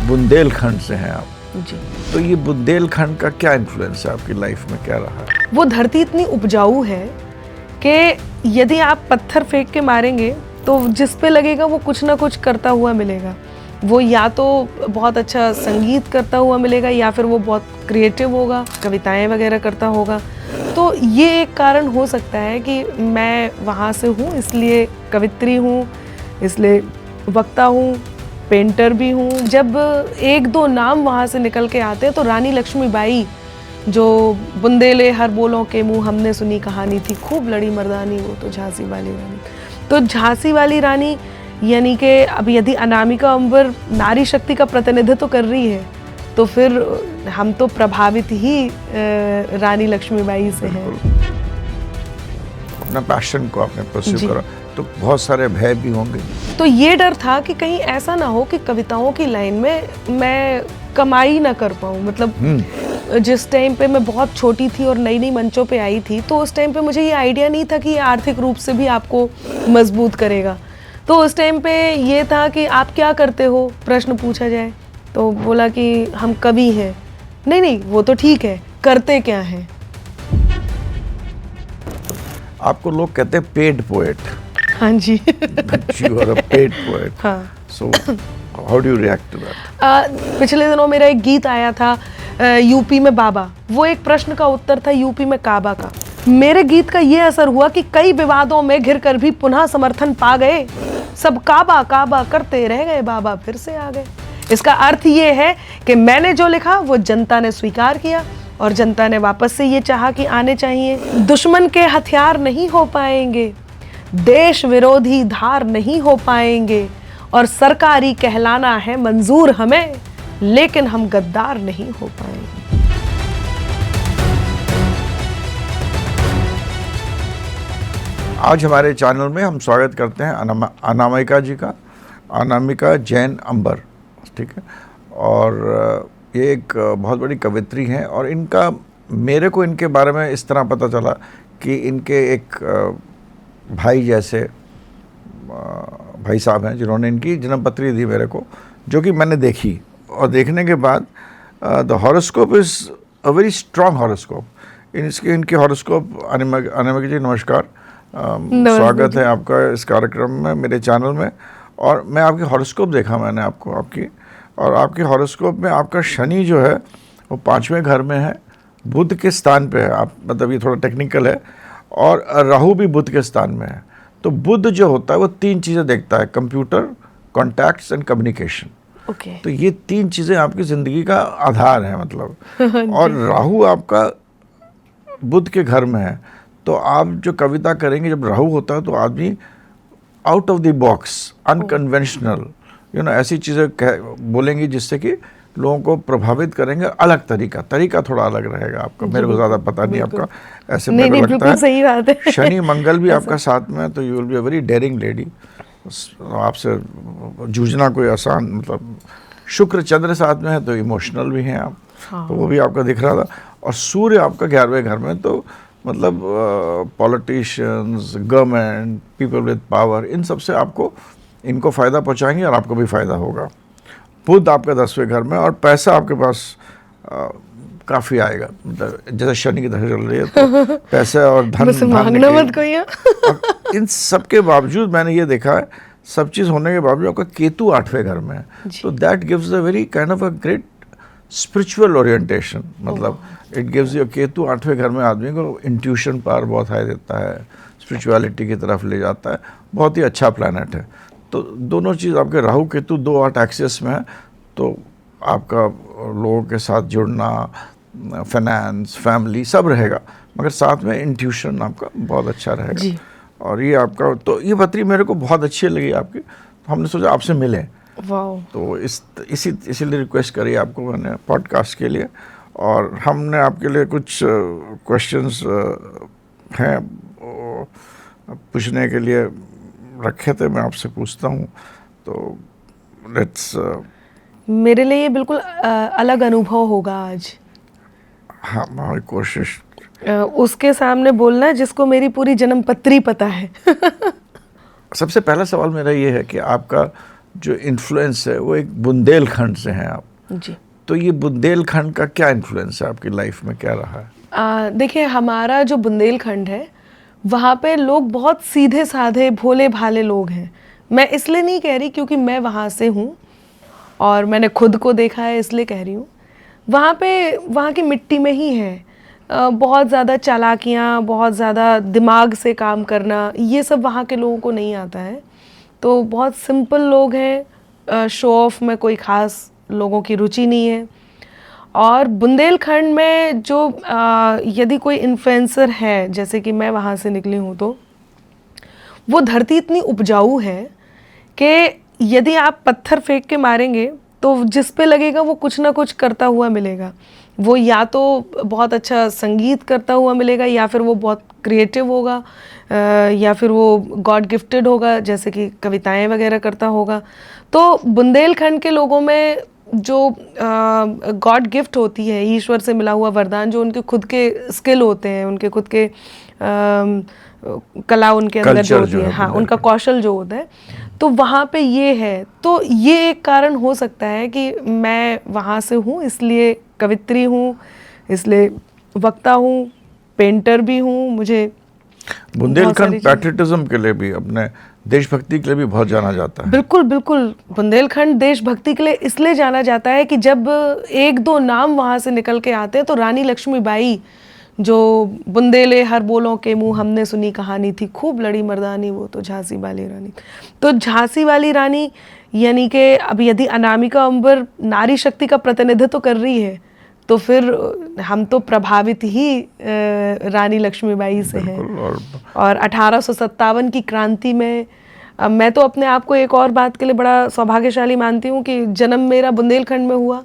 बुंदेलखंड से हैं आप जी। तो ये बुंदेलखंड का क्या इन्फ्लुएंस है आपकी लाइफ में, क्या रहा है? वो धरती इतनी उपजाऊ है कि यदि आप पत्थर फेंक के मारेंगे तो जिस पे लगेगा वो कुछ ना कुछ करता हुआ मिलेगा। वो या तो बहुत अच्छा संगीत करता हुआ मिलेगा या फिर वो बहुत क्रिएटिव होगा, कविताएं वगैरह करता होगा। तो ये एक कारण हो सकता है कि मैं वहाँ से हूँ, इसलिए कवित्री हूँ, इसलिए वक्ता हूँ, पेंटर भी हूँ। जब एक दो नाम वहाँ से निकल के आते हैं तो रानी लक्ष्मीबाई, जो बुंदेले हर बोलों के मुंह हमने सुनी कहानी थी, खूब लड़ी मर्दानी वो तो झांसी वाली रानी। तो झांसी वाली रानी यानी कि अब यदि अनामिका अंबर नारी शक्ति का प्रतिनिधित्व कर रही है तो फिर हम तो प्रभावित ही रानी लक्ष्मीबाई से हैं। अपना पैशन को आपने परस्यू करा तो बहुत सारे भय भी होंगे। तो ये डर था कि कहीं ऐसा ना हो कि कविताओं की लाइन में मैं कमाई ना कर पाऊँ। मतलब जिस टाइम पे मैं बहुत छोटी थी और नई नई मंचों पे आई थी तो उस टाइम पे मुझे ये आइडिया नहीं था कि ये आर्थिक रूप से भी आपको मजबूत करेगा। तो उस टाइम पे ये था कि आप क्या करते हो प्रश्न पूछा जाए तो बोला कि हम कवि हैं। नहीं वो तो ठीक है, करते क्या हैं? आपको लोग कहते हैं पेड पोएट। हाँ जी। You are a paid poet. हाँ। So how do you react to that? पिछले दिनों मेरा एक गीत आया था यूपी में बाबा, वो एक प्रश्न का उत्तर था यूपी में काबा का। मेरे गीत का ये असर हुआ कि कई विवादों में घिर कर भी पुनः समर्थन पा गए, सब काबा काबा करते रह गए, बाबा फिर से आ गए। इसका अर्थ ये है कि मैंने जो लिखा वो जनता ने स्वीकार किया और जनता ने वापस से ये चाहा कि आने चाहिए। दुश्मन के हथियार नहीं हो पाएंगे, देश विरोधी धार नहीं हो पाएंगे और सरकारी कहलाना है मंजूर हमें, लेकिन हम गद्दार नहीं हो पाएंगे। आज हमारे चैनल में हम स्वागत करते हैं अनामिका जी का, अनामिका जैन अंबर, ठीक है। और ये एक बहुत बड़ी कवित्री हैं और इनका मेरे को इनके बारे में इस तरह पता चला कि इनके एक भाई जैसे भाई साहब हैं जिन्होंने इनकी जन्मपत्री दी मेरे को, जो कि मैंने देखी और देखने के बाद the horoscope is a very strong horoscope. इनके हॉरोस्कोप अनामिका जी नमस्कार, स्वागत है आपका इस कार्यक्रम में मेरे चैनल में। और मैं आपकी हॉरोस्कोप देखा मैंने आपकी और आपके हॉरोस्कोप में आपका शनि जो है वो 5वें घर में है, बुध के स्थान पे है। आप मतलब ये थोड़ा टेक्निकल है, और राहु भी बुध के स्थान में है। तो बुध जो होता है वो 3 चीज़ें देखता है, कंप्यूटर, कॉन्टैक्ट्स एंड कम्युनिकेशन। तो ये 3 चीज़ें आपकी ज़िंदगी का आधार है मतलब। और राहु आपका बुध के घर में है, तो आप जो कविता करेंगे, जब राहु होता है तो आदमी out of the box, unconventional, ऐसी चीज़ें बोलेंगी जिससे कि लोगों को प्रभावित करेंगे। अलग तरीका थोड़ा अलग रहेगा आपका। मेरे को ज़्यादा पता नहीं आपका, ऐसे मेरे को लगता है। सही बात है। शनि मंगल भी आपका साथ में है, तो you will be a very dairying lady. आपसे जूझना कोई आसान, मतलब शुक्र चंद्र साथ में है तो इमोशनल भी हैं आप। तो वो भी आपका दिख रहा था। और सूर्य आपका 11वें घर में, तो मतलब politicians, government, people with power, इन सब से आपको इनको फ़ायदा पहुंचाएंगे और आपको भी फ़ायदा होगा। बुध आपका 10वें घर में, और पैसा आपके पास काफ़ी आएगा। मतलब जैसे शनि की दशा चल रही है तो पैसे और धन इन सब के बावजूद मैंने ये देखा है, सब चीज़ होने के बावजूद आपका केतु 8वें घर में है। तो that gives a very kind of a great spiritual orientation. मतलब इट गिव्स यू, केतु 8वें घर में आदमी को इंट्यूशन पावर बहुत हाई देता है, स्पिरिचुअलिटी की तरफ ले जाता है। बहुत ही अच्छा प्लैनेट है। तो दोनों चीज़ आपके राहु केतु 2-8 एक्सिस में है, तो आपका लोगों के साथ जुड़ना, फाइनेंस, फैमिली सब रहेगा, मगर साथ में इंट्यूशन आपका बहुत अच्छा रहेगा जी। और ये आपका, तो ये पत्री मेरे को बहुत अच्छी लगी आपकी, तो हमने सोचा आपसे मिलें। तो इसीलिए रिक्वेस्ट करी आपको मैंने पॉडकास्ट के लिए। और हमने आपके लिए कुछ क्वेश्चंस हैं पूछने के लिए रखे थे, मैं आपसे पूछता हूँ। तो लेट्स। मेरे लिए ये बिल्कुल अलग अनुभव होगा आज। हाँ, हमारी कोशिश उसके सामने बोलना है जिसको मेरी पूरी जन्मपत्री पता है। सबसे पहला सवाल मेरा ये है कि आपका जो इन्फ्लुएंस है वो एक बुंदेलखंड से हैं आप। जी। तो ये बुंदेलखंड का क्या इन्फ्लुएंस है आपकी लाइफ में, क्या रहा है? देखिए, हमारा जो बुंदेलखंड है वहाँ पे लोग बहुत सीधे साधे भोले भाले लोग हैं। मैं इसलिए नहीं कह रही क्योंकि मैं वहाँ से हूँ और मैंने खुद को देखा है, इसलिए कह रही हूँ। वहाँ पे वहाँ की मिट्टी में ही है बहुत ज़्यादा चालाकियाँ, बहुत ज़्यादा दिमाग से काम करना, ये सब वहाँ के लोगों को नहीं आता है। तो बहुत सिंपल लोग हैं, शो ऑफ में कोई ख़ास लोगों की रुचि नहीं है। और बुंदेलखंड में जो यदि कोई इन्फ्लुएंसर है, जैसे कि मैं वहाँ से निकली हूँ, तो वो धरती इतनी उपजाऊ है कि यदि आप पत्थर फेंक के मारेंगे तो जिस पे लगेगा वो कुछ ना कुछ करता हुआ मिलेगा। वो या तो बहुत अच्छा संगीत करता हुआ मिलेगा, या फिर वो बहुत क्रिएटिव होगा, या फिर वो गॉड गिफ्टेड होगा, जैसे कि कविताएं वगैरह करता होगा। तो बुंदेलखंड के लोगों में जो गॉड गिफ्ट होती है, ईश्वर से मिला हुआ वरदान, जो उनके खुद के स्किल होते हैं, उनके खुद के कला उनके अंदर जो होती है, हाँ, उनका कौशल जो होता है, तो वहाँ पे ये है। तो ये एक कारण हो सकता है कि मैं वहाँ से हूँ, इसलिए कवित्री हूँ, इसलिए वक्ता हूँ, पेंटर भी हूँ। मुझे बुंदेलखंड पैट्रियटिज्म के लिए भी, अपने देशभक्ति के लिए भी बहुत जाना जाता है। बिल्कुल बिल्कुल, बुंदेलखंड देशभक्ति के लिए इसलिए जाना जाता है कि जब एक दो नाम वहाँ से निकल के आते हैं तो रानी लक्ष्मीबाई, जो बुंदेले हर बोलों के मुंह हमने सुनी कहानी थी, खूब लड़ी मर्दानी वो तो झांसी वाली रानी। तो झांसी वाली रानी यानी कि अब यदि अनामिका अंबर नारी शक्ति का प्रतिनिधित्व कर रही है तो फिर हम तो प्रभावित ही रानी लक्ष्मीबाई से हैं। और 1857 की क्रांति में मैं तो अपने आप को एक और बात के लिए बड़ा सौभाग्यशाली मानती हूँ कि जन्म मेरा बुंदेलखंड में हुआ,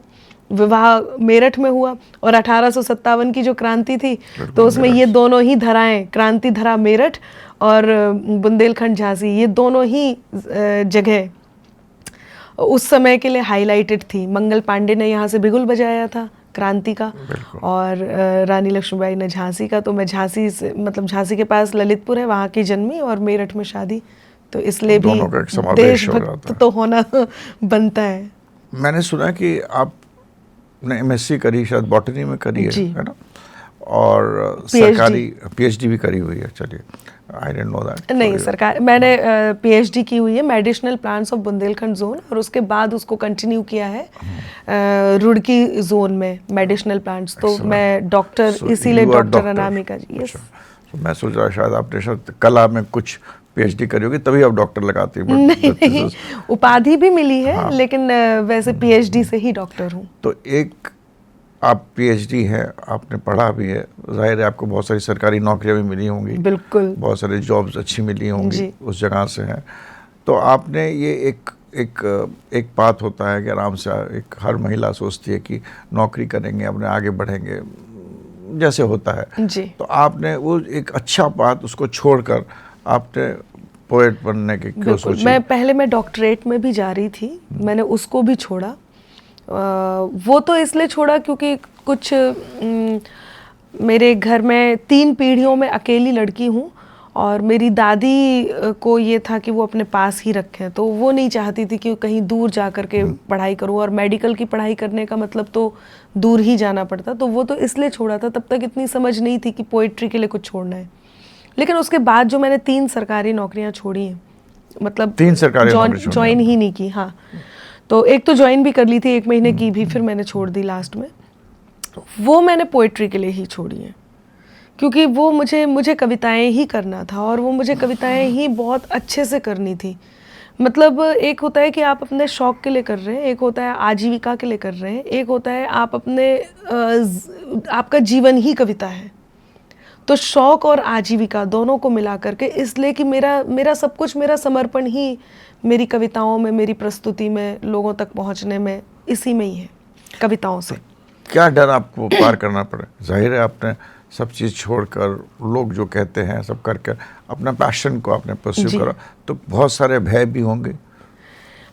विवाह मेरठ में हुआ, और 1857 की जो क्रांति थी तो उसमें ये दोनों ही धराएं, क्रांति धरा मेरठ और बुंदेलखंड झांसी, ये दोनों ही जगह उस समय के लिए हाईलाइटेड थी। मंगल पांडे ने यहाँ से बिगुल बजाया था क्रांति का, और रानी लक्ष्मीबाई ने झांसी का। तो मैं झांसी से, मतलब झांसी के पास ललितपुर है, वहाँ की जन्मी और मेरठ में शादी, तो इसलिए भी देशभक्त तो होना बनता है। मैंने सुना कि आपने MSc करी, शायद बॉटनी में करी है ना, और सरकारी PhD भी करी हुई है। चलिए, आई डिडंट नो दैट। नहीं, सरकार, मैंने PhD की हुई है medicinal plants of Bundelkhand zone, और उसके बाद उसको कंटिन्यू किया है रुड़की जोन में मेडिसिनल प्लांट्स। तो मैं डॉक्टर, इसीलिए डॉक्टर अनामिका जी। यस, मैं सोच रहा शायद आपने शायद कला में कुछ PhD करी होगी, तभी आप डॉक्टर लगाती हैं। नहीं, उपाधि भी मिली है, हाँ। लेकिन वैसे PhD से ही डॉक्टर हूँ। तो एक आप PhD हैं, आपने पढ़ा भी है, जाहिर है आपको बहुत सारी सरकारी नौकरियां भी मिली होंगी, बिल्कुल, बहुत सारी जॉब्स अच्छी मिली होंगी, उस जगह से हैं। तो आपने ये एक बात होता है कि आराम से एक हर महिला सोचती है कि नौकरी करेंगे, अपने आगे बढ़ेंगे, जैसे होता है जी। तो आपने वो एक अच्छा बात उसको छोड़कर आपने पोएट बनने की क्यों सोची? मैं डॉक्टरेट में भी जा रही थी, मैंने उसको भी छोड़ा। वो तो इसलिए छोड़ा क्योंकि कुछ मेरे घर में 3 पीढ़ियों में अकेली लड़की हूँ, और मेरी दादी को ये था कि वो अपने पास ही रखें, तो वो नहीं चाहती थी कि कहीं दूर जा कर के पढ़ाई करूँ, और मेडिकल की पढ़ाई करने का मतलब तो दूर ही जाना पड़ता, तो वो तो इसलिए छोड़ा था। तब तक इतनी समझ नहीं थी कि पोइट्री के लिए कुछ छोड़ना है। लेकिन उसके बाद जो मैंने 3 सरकारी नौकरियाँ छोड़ी हैं, मतलब 3 सरकारी ज्वाइन ही नहीं की, हाँ, तो एक तो ज्वाइन भी कर ली थी 1 महीने की भी, फिर मैंने छोड़ दी लास्ट में। वो मैंने पोइट्री के लिए ही छोड़ी है, क्योंकि वो मुझे कविताएं ही करना था, और वो मुझे कविताएं ही बहुत अच्छे से करनी थी। मतलब एक होता है कि आप अपने शौक के लिए कर रहे हैं, एक होता है आजीविका के लिए कर रहे हैं, एक होता है आप अपने आपका जीवन ही कविता है। तो शौक और आजीविका दोनों को मिला करके, इसलिए कि मेरा सब कुछ, मेरा समर्पण ही मेरी कविताओं में, मेरी प्रस्तुति में, लोगों तक पहुंचने में, इसी में ही है, कविताओं से। क्या डर आपको पार करना पड़े? जाहिर है आपने सब चीज़ छोड़कर, लोग जो कहते हैं सब करके अपना पैशन को आपने परस्यू करा, तो बहुत सारे भय भी होंगे।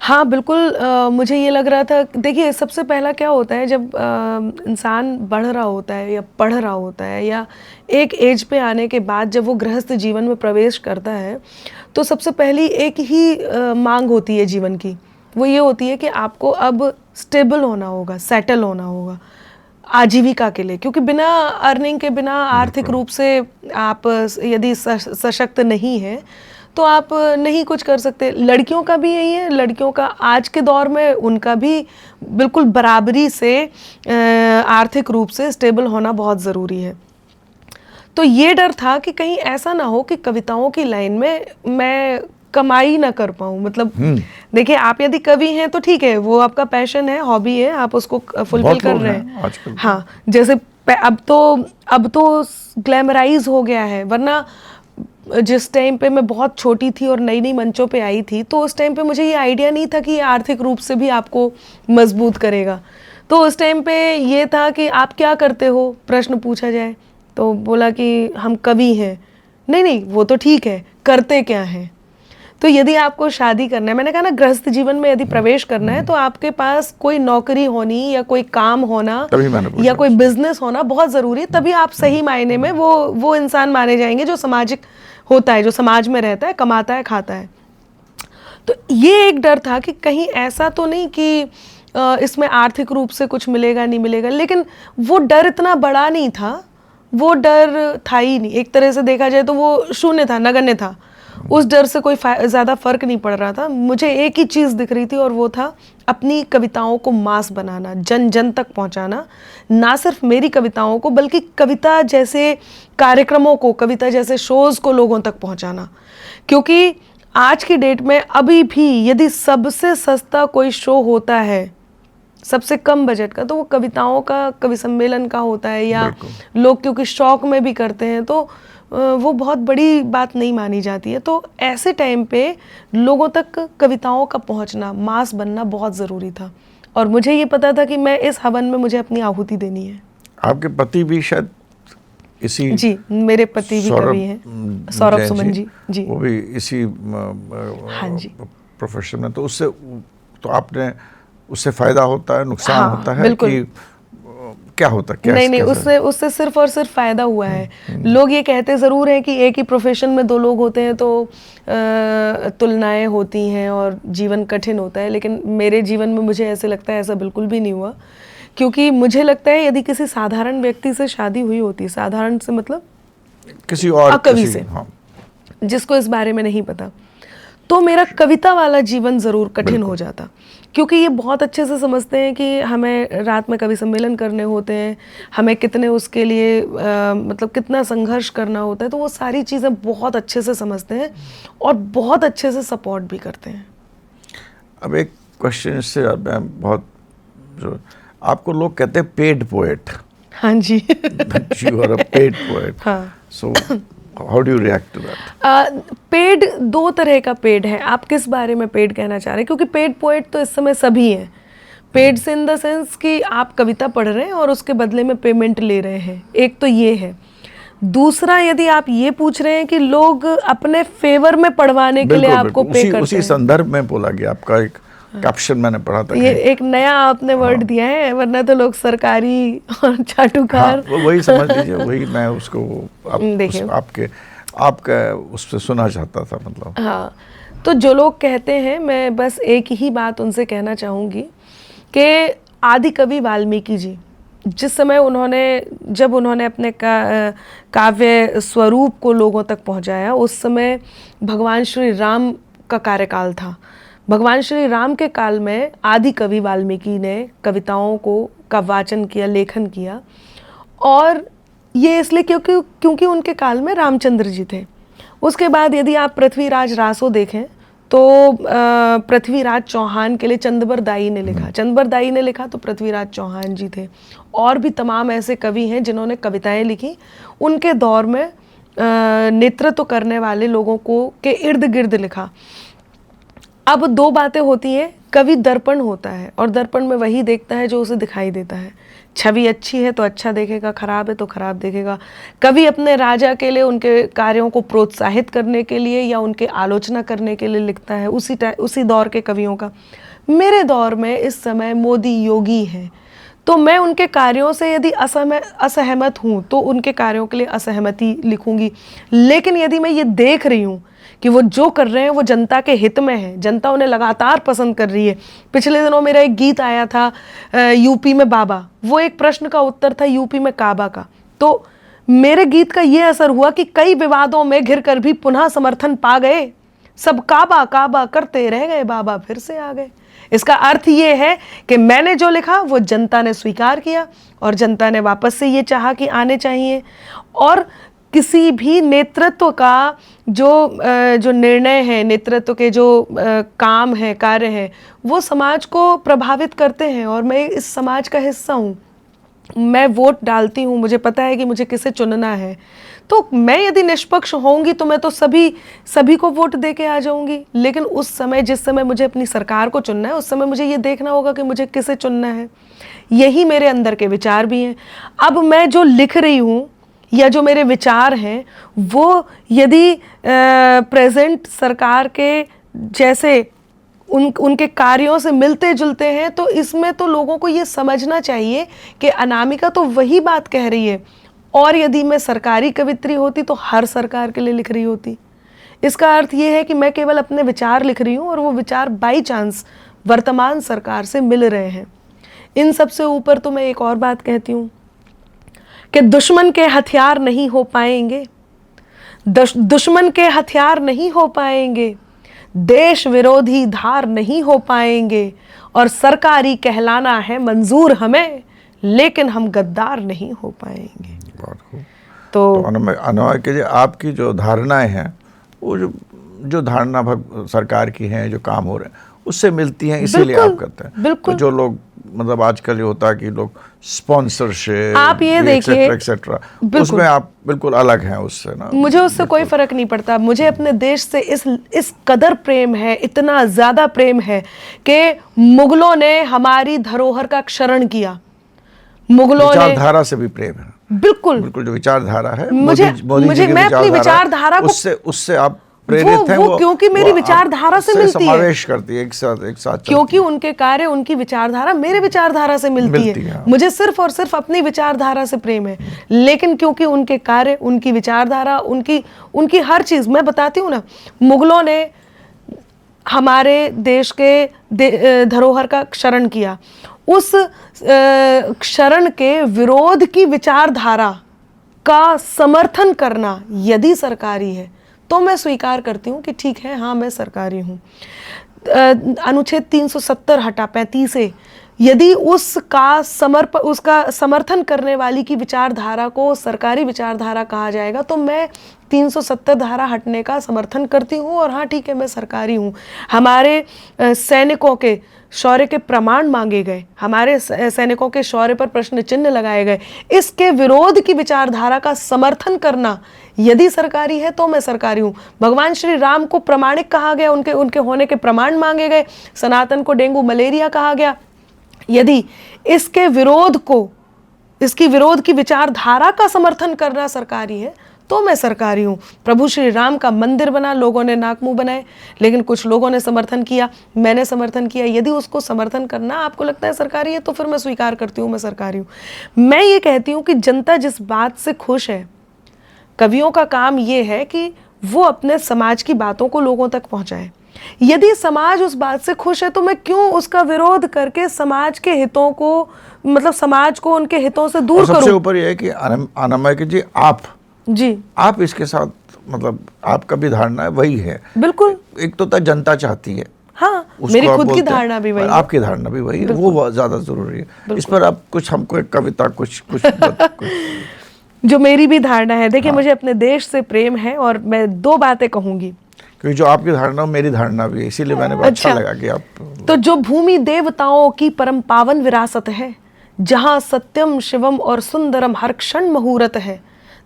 हाँ बिल्कुल, मुझे ये लग रहा था, देखिए सबसे पहला क्या होता है, जब इंसान बढ़ रहा होता है या पढ़ रहा होता है, या एक एज पे आने के बाद जब वो गृहस्थ जीवन में प्रवेश करता है, तो सबसे पहली एक ही मांग होती है जीवन की वो ये होती है कि आपको अब स्टेबल होना होगा, सेटल होना होगा आजीविका के लिए, क्योंकि बिना अर्निंग के, बिना आर्थिक रूप से आप यदि सशक्त नहीं है तो आप नहीं कुछ कर सकते। लड़कियों का भी यही है, लड़कियों का आज के दौर में उनका भी बिल्कुल बराबरी से आर्थिक रूप से स्टेबल होना बहुत ज़रूरी है। तो ये डर था कि कहीं ऐसा ना हो कि कविताओं की लाइन में मैं कमाई ना कर पाऊँ। मतलब देखिए, आप यदि कवि हैं तो ठीक है, वो आपका पैशन है, हॉबी है, आप उसको फुलफिल कर रहे हैं आजकल। हाँ, जैसे अब तो ग्लैमराइज हो गया है, वरना जिस टाइम पे मैं बहुत छोटी थी और नई नई मंचों पे आई थी, तो उस टाइम पे मुझे ये आइडिया नहीं था कि ये आर्थिक रूप से भी आपको मजबूत करेगा। तो उस टाइम पे ये था कि आप क्या करते हो, प्रश्न पूछा जाए तो बोला कि हम कवि हैं। नहीं, वो तो ठीक है, करते क्या हैं? तो यदि आपको शादी करना है, मैंने कहा ना, गृहस्थ जीवन में यदि प्रवेश करना है तो आपके पास कोई नौकरी होनी या कोई काम होना या कोई बिजनेस होना बहुत ज़रूरी है। तभी आप सही मायने में वो इंसान माने जाएंगे जो सामाजिक होता है, जो समाज में रहता है, कमाता है, खाता है। तो ये एक डर था कि कहीं ऐसा तो नहीं कि इसमें आर्थिक रूप से कुछ मिलेगा नहीं मिलेगा, लेकिन वो डर इतना बड़ा नहीं था, वो डर था ही नहीं। एक तरह से देखा जाए तो वो शून्य था, नगण्य था। उस डर से कोई ज़्यादा फर्क नहीं पड़ रहा था। मुझे एक ही चीज़ दिख रही थी और वो था अपनी कविताओं को मास बनाना, जन जन तक पहुंचाना। ना सिर्फ मेरी कविताओं को, बल्कि कविता जैसे कार्यक्रमों को, कविता जैसे शोज़ को लोगों तक पहुंचाना। क्योंकि आज की डेट में अभी भी यदि सबसे सस्ता कोई शो होता है, सबसे कम बजट का, तो वो कविताओं का, कवि सम्मेलन का होता है, या लोग क्योंकि शौक में भी करते हैं तो वो बहुत बड़ी बात नहीं मानी जाती है। तो ऐसे टाइम पे लोगों तक कविताओं का पहुंचना, मास बनना बहुत ज़रूरी था। और मुझे ये पता था कि मैं इस हवन में मुझे अपनी आहुति देनी है। आपके पति भी शायद इसी? जी, मेरे पति भी कवि हैं, सौरभ सुमन जी। जी, वो भी इसी हाँ जी, प्रोफेशन में। तो उससे तो आपने, उससे फ़ायदा होता है, नुकसान हाँ, होता है बिल्कुल। कि क्या होता है? नहीं, उससे सिर्फ और सिर्फ फ़ायदा हुआ है। लोग ये कहते ज़रूर हैं कि एक ही प्रोफेशन में दो लोग होते हैं तो तुलनाएं होती हैं और जीवन कठिन होता है, लेकिन मेरे जीवन में मुझे ऐसे लगता है ऐसा बिल्कुल भी नहीं हुआ। क्योंकि मुझे लगता है यदि किसी साधारण व्यक्ति से शादी हुई होती, साधारण से मतलब किसी और कवि से, हाँ, जिसको इस बारे में नहीं पता, तो मेरा कविता वाला जीवन ज़रूर कठिन हो जाता। क्योंकि ये बहुत अच्छे से समझते हैं कि हमें रात में कवि सम्मेलन करने होते हैं, हमें कितने उसके लिए मतलब कितना संघर्ष करना होता है। तो वो सारी चीज़ें बहुत अच्छे से समझते हैं और बहुत अच्छे से सपोर्ट भी करते हैं। अब एक क्वेश्चन इससे बहुत, जो आपको लोग कहते हैं पेड पोएट। हाँ जी। You are a paid poet. हाँ। So how do you react to that? Paid दो तरह का पेड है। आप किस बारे में पेड कहना चाह रहे हैं? क्योंकि पेड पोएट तो इस समय सभी हैं। पेड से इन द सेंस कि आप कविता पढ़ रहे हैं और उसके बदले में पेमेंट ले रहे हैं, एक तो ये है। दूसरा, यदि आप ये पूछ रहे हैं कि लोग अपने फेवर में पढ़वाने के लिए आपको पे करते हैं, उसी संदर्भ में बोला गया। आपका एक कैप्शन मैंने पढ़ा था, ये एक नया आपने वर्ड दिया है, वरना तो लोग सरकारी और चाटुकार। हाँ, वही समझ लीजिए, वही मैं उसको आपका उससे सुना चाहता था, मतलब। हाँ, तो जो लोग कहते हैं, मैं बस एक ही बात उनसे कहना चाहूँगी कि आदि कवि वाल्मीकि जी, जिस समय जब उन्होंने अपने काव्य स्वरूप को लोगों तक पहुँचाया, उस समय भगवान श्री राम का कार्यकाल था। भगवान श्री राम के काल में आदि कवि वाल्मीकि ने कविताओं का वाचन किया, लेखन किया। और ये इसलिए क्योंकि उनके काल में रामचंद्र जी थे। उसके बाद यदि आप पृथ्वीराज रासो देखें तो पृथ्वीराज चौहान के लिए चंदबर दाई ने लिखा। चंदबर दाई ने लिखा तो पृथ्वीराज चौहान जी थे। और भी तमाम ऐसे कवि हैं जिन्होंने कविताएं लिखी। उनके दौर में नेतृत्व करने वाले लोगों के इर्द गिर्द लिखा। अब दो बातें होती हैं। कवि दर्पण होता है और दर्पण में वही देखता है जो उसे दिखाई देता है। छवि अच्छी है तो अच्छा देखेगा, खराब है तो खराब देखेगा। कवि अपने राजा के लिए, उनके कार्यों को प्रोत्साहित करने के लिए या उनके आलोचना करने के लिए लिखता है, उसी दौर के कवियों का। मेरे दौर में इस समय मोदी योगी हैं, तो मैं उनके कार्यों से यदि असहमत हूँ तो उनके कार्यों के लिए असहमति लिखूंगी। लेकिन यदि मैं ये देख रही हूँ कि वो जो कर रहे हैं वो जनता के हित में है, जनता उन्हें लगातार पसंद कर रही है। पिछले दिनों मेरा एक गीत आया था यूपी में बाबा, वो एक प्रश्न का उत्तर था यूपी में काबा का। तो मेरे गीत का ये असर हुआ कि कई विवादों में घिर कर भी पुनः समर्थन पा गए, सब काबा काबा करते रह गए, बाबा फिर से आ गए। इसका अर्थ ये है कि मैंने जो लिखा वो जनता ने स्वीकार किया और जनता ने वापस से ये चाहा कि आने चाहिए। और किसी भी नेतृत्व का जो निर्णय है, नेतृत्व के जो काम है, कार्य है, वो समाज को प्रभावित करते हैं और मैं इस समाज का हिस्सा हूँ। मैं वोट डालती हूँ, मुझे पता है कि मुझे किसे चुनना है, तो मैं यदि निष्पक्ष होंगी तो मैं तो सभी को वोट दे के आ जाऊंगी। लेकिन उस समय, जिस समय मुझे अपनी सरकार को चुनना है, उस समय मुझे ये देखना होगा कि मुझे किसे चुनना है। यही मेरे अंदर के विचार भी हैं। अब मैं जो लिख रही हूँ या जो मेरे विचार हैं वो यदि प्रेजेंट सरकार के जैसे उनके कार्यों से मिलते जुलते हैं तो इसमें तो लोगों को ये समझना चाहिए कि अनामिका तो वही बात कह रही है। और यदि मैं सरकारी कवित्री होती तो हर सरकार के लिए लिख रही होती। इसका अर्थ ये है कि मैं केवल अपने विचार लिख रही हूँ और वो विचार बाई चांस वर्तमान सरकार से मिल रहे हैं। इन सब से ऊपर तो मैं एक और बात कहती हूँ कि दुश्मन के हथियार नहीं हो पाएंगे, दुश्मन के हथियार नहीं हो पाएंगे, देश विरोधी धार नहीं हो पाएंगे, और सरकारी कहलाना है मंजूर हमें, लेकिन हम गद्दार नहीं हो पाएंगे। तो अनामिका जी, आपकी जो धारणाएं हैं वो जो धारणा सरकार की हैं, जो काम हो रहे हैं उससे मिलती हैं, इसीलिए आप करते हैं। बिल्कुल। तो जो लोग मतलब आजकल ये होता है कि लोग स्पॉन्सरशिप, आप ये देखिए, एक्सेट्रा, उसमें आप बिल्कुल अलग हैं उससे ना। मुझे उससे कोई फर्क नहीं पड़ता। मुझे अपने देश से इस कदर प्रेम है, इतना ज्यादा प्रेम है कि मुगलों ने हमारी धरोहर का क्षरण किया। मुगलों ने, विचारधारा से भी प्रेम है। बिल्कुल बिल्कुल, जो विचारधारा है, मुझे मैं अपनी विचारधारा को उससे आप प्रेरित हैं। वो क्योंकि मेरी विचारधारा से मिलती है, समावेश करती है, एक साथ क्योंकि उनके कार्य, उनकी विचारधारा मेरे विचारधारा से मिलती है। मुझे सिर्फ और सिर्फ अपनी विचारधारा से प्रेम है, लेकिन क्योंकि उनके कार्य, उनकी विचारधारा, उनकी हर चीज, मैं बताती हूँ ना, मुगलों ने हमारे देश के धरोहर का क्षरण किया। उस क्षरण के विरोध की विचारधारा का समर्थन करना यदि सरकारी है तो मैं स्वीकार करती हूँ कि ठीक है, हाँ मैं सरकारी हूँ। अनुच्छेद 370 हटा 35 से यदि उसका समर्थन करने वाली की विचारधारा को सरकारी विचारधारा कहा जाएगा तो मैं 370 धारा हटने का समर्थन करती हूँ और हाँ ठीक है, मैं सरकारी हूँ। हमारे सैनिकों के शौर्य के प्रमाण मांगे गए, हमारे सैनिकों के शौर्य पर प्रश्न चिन्ह लगाए गए, इसके विरोध की विचारधारा का समर्थन करना यदि सरकारी है तो मैं सरकारी हूँ। भगवान श्री राम को प्रामाणिक कहा गया, उनके होने के प्रमाण मांगे गए। सनातन को डेंगू मलेरिया कहा गया। यदि इसके इसकी विरोध की विचारधारा का समर्थन करना सरकारी है तो मैं सरकारी हूँ। प्रभु श्री राम का मंदिर बना, लोगों ने नाक मुंह बनाए, लेकिन कुछ लोगों ने समर्थन किया, मैंने समर्थन किया। यदि उसको समर्थन करना आपको लगता है सरकारी है तो फिर मैं स्वीकार करती हूँ, मैं सरकारी हूँ। मैं ये कहती हूँ कि जनता जिस बात से खुश है, कवियों का काम ये है कि वो अपने समाज की बातों को लोगों तक पहुँचाए। यदि समाज उस बात से खुश है तो मैं क्यों उसका विरोध करके समाज के हितों को, मतलब समाज को उनके हितों से दूर करूं। सबसे ऊपर यह है कि अनामिका जी, आप इसके साथ, मतलब आपका भी धारणा है वही है। बिल्कुल। एक तो जनता चाहती है, हाँ, मेरी खुद की धारणा भी वही है, आपकी धारणा भी वही है, वो ज्यादा जरूरी है। इस पर आप कुछ हमको एक कविता कुछ जो मेरी भी धारणा है। देखिए, मुझे अपने देश से प्रेम है और मैं दो बातें कहूंगी, क्योंकि जो आपकी धारणा मेरी धारणा भी है, इसीलिए मैंने अच्छा लगा कि आप। तो जो भूमि देवताओं की परम पावन विरासत है, जहां सत्यम शिवम और सुंदरम हर क्षण मुहूर्त है,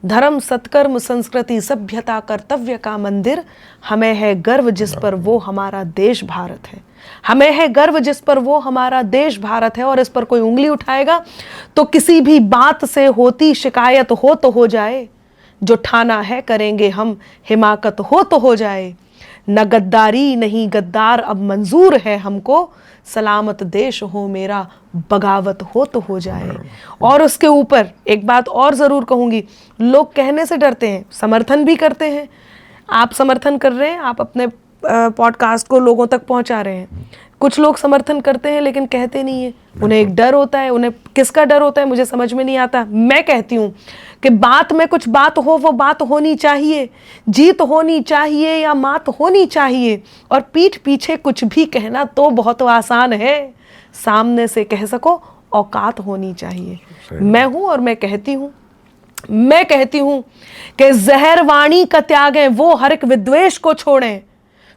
धर्म सत्कर्म संस्कृति सभ्यता कर्तव्य का मंदिर, हमें है गर्व जिस पर वो हमारा देश भारत है। हमें है गर्व जिस पर वो हमारा देश भारत है। और इस पर कोई उंगली उठाएगा तो किसी भी बात से होती शिकायत हो तो हो जाए, जो ठाना है करेंगे हम, हिमाकत हो तो हो जाए। न गद्दारी नहीं गद्दार अब मंजूर है हमको, सलामत देश हो मेरा बगावत हो तो हो जाए। और उसके ऊपर एक बात और ज़रूर कहूँगी, लोग कहने से डरते हैं, समर्थन भी करते हैं। आप समर्थन कर रहे हैं, आप अपने पॉडकास्ट को लोगों तक पहुंचा रहे हैं। कुछ लोग समर्थन करते हैं लेकिन कहते नहीं है, उन्हें एक डर होता है। उन्हें किसका डर होता है मुझे समझ में नहीं आता। मैं कहती हूँ कि बात में कुछ बात हो, वो बात होनी चाहिए, जीत होनी चाहिए या मात होनी चाहिए। और पीठ पीछे कुछ भी कहना तो बहुत आसान है, सामने से कह सको औकात होनी चाहिए। मैं हूँ और मैं कहती हूँ कि जहर वाणी का त्यागें वो हर एक विद्वेष को छोड़ें,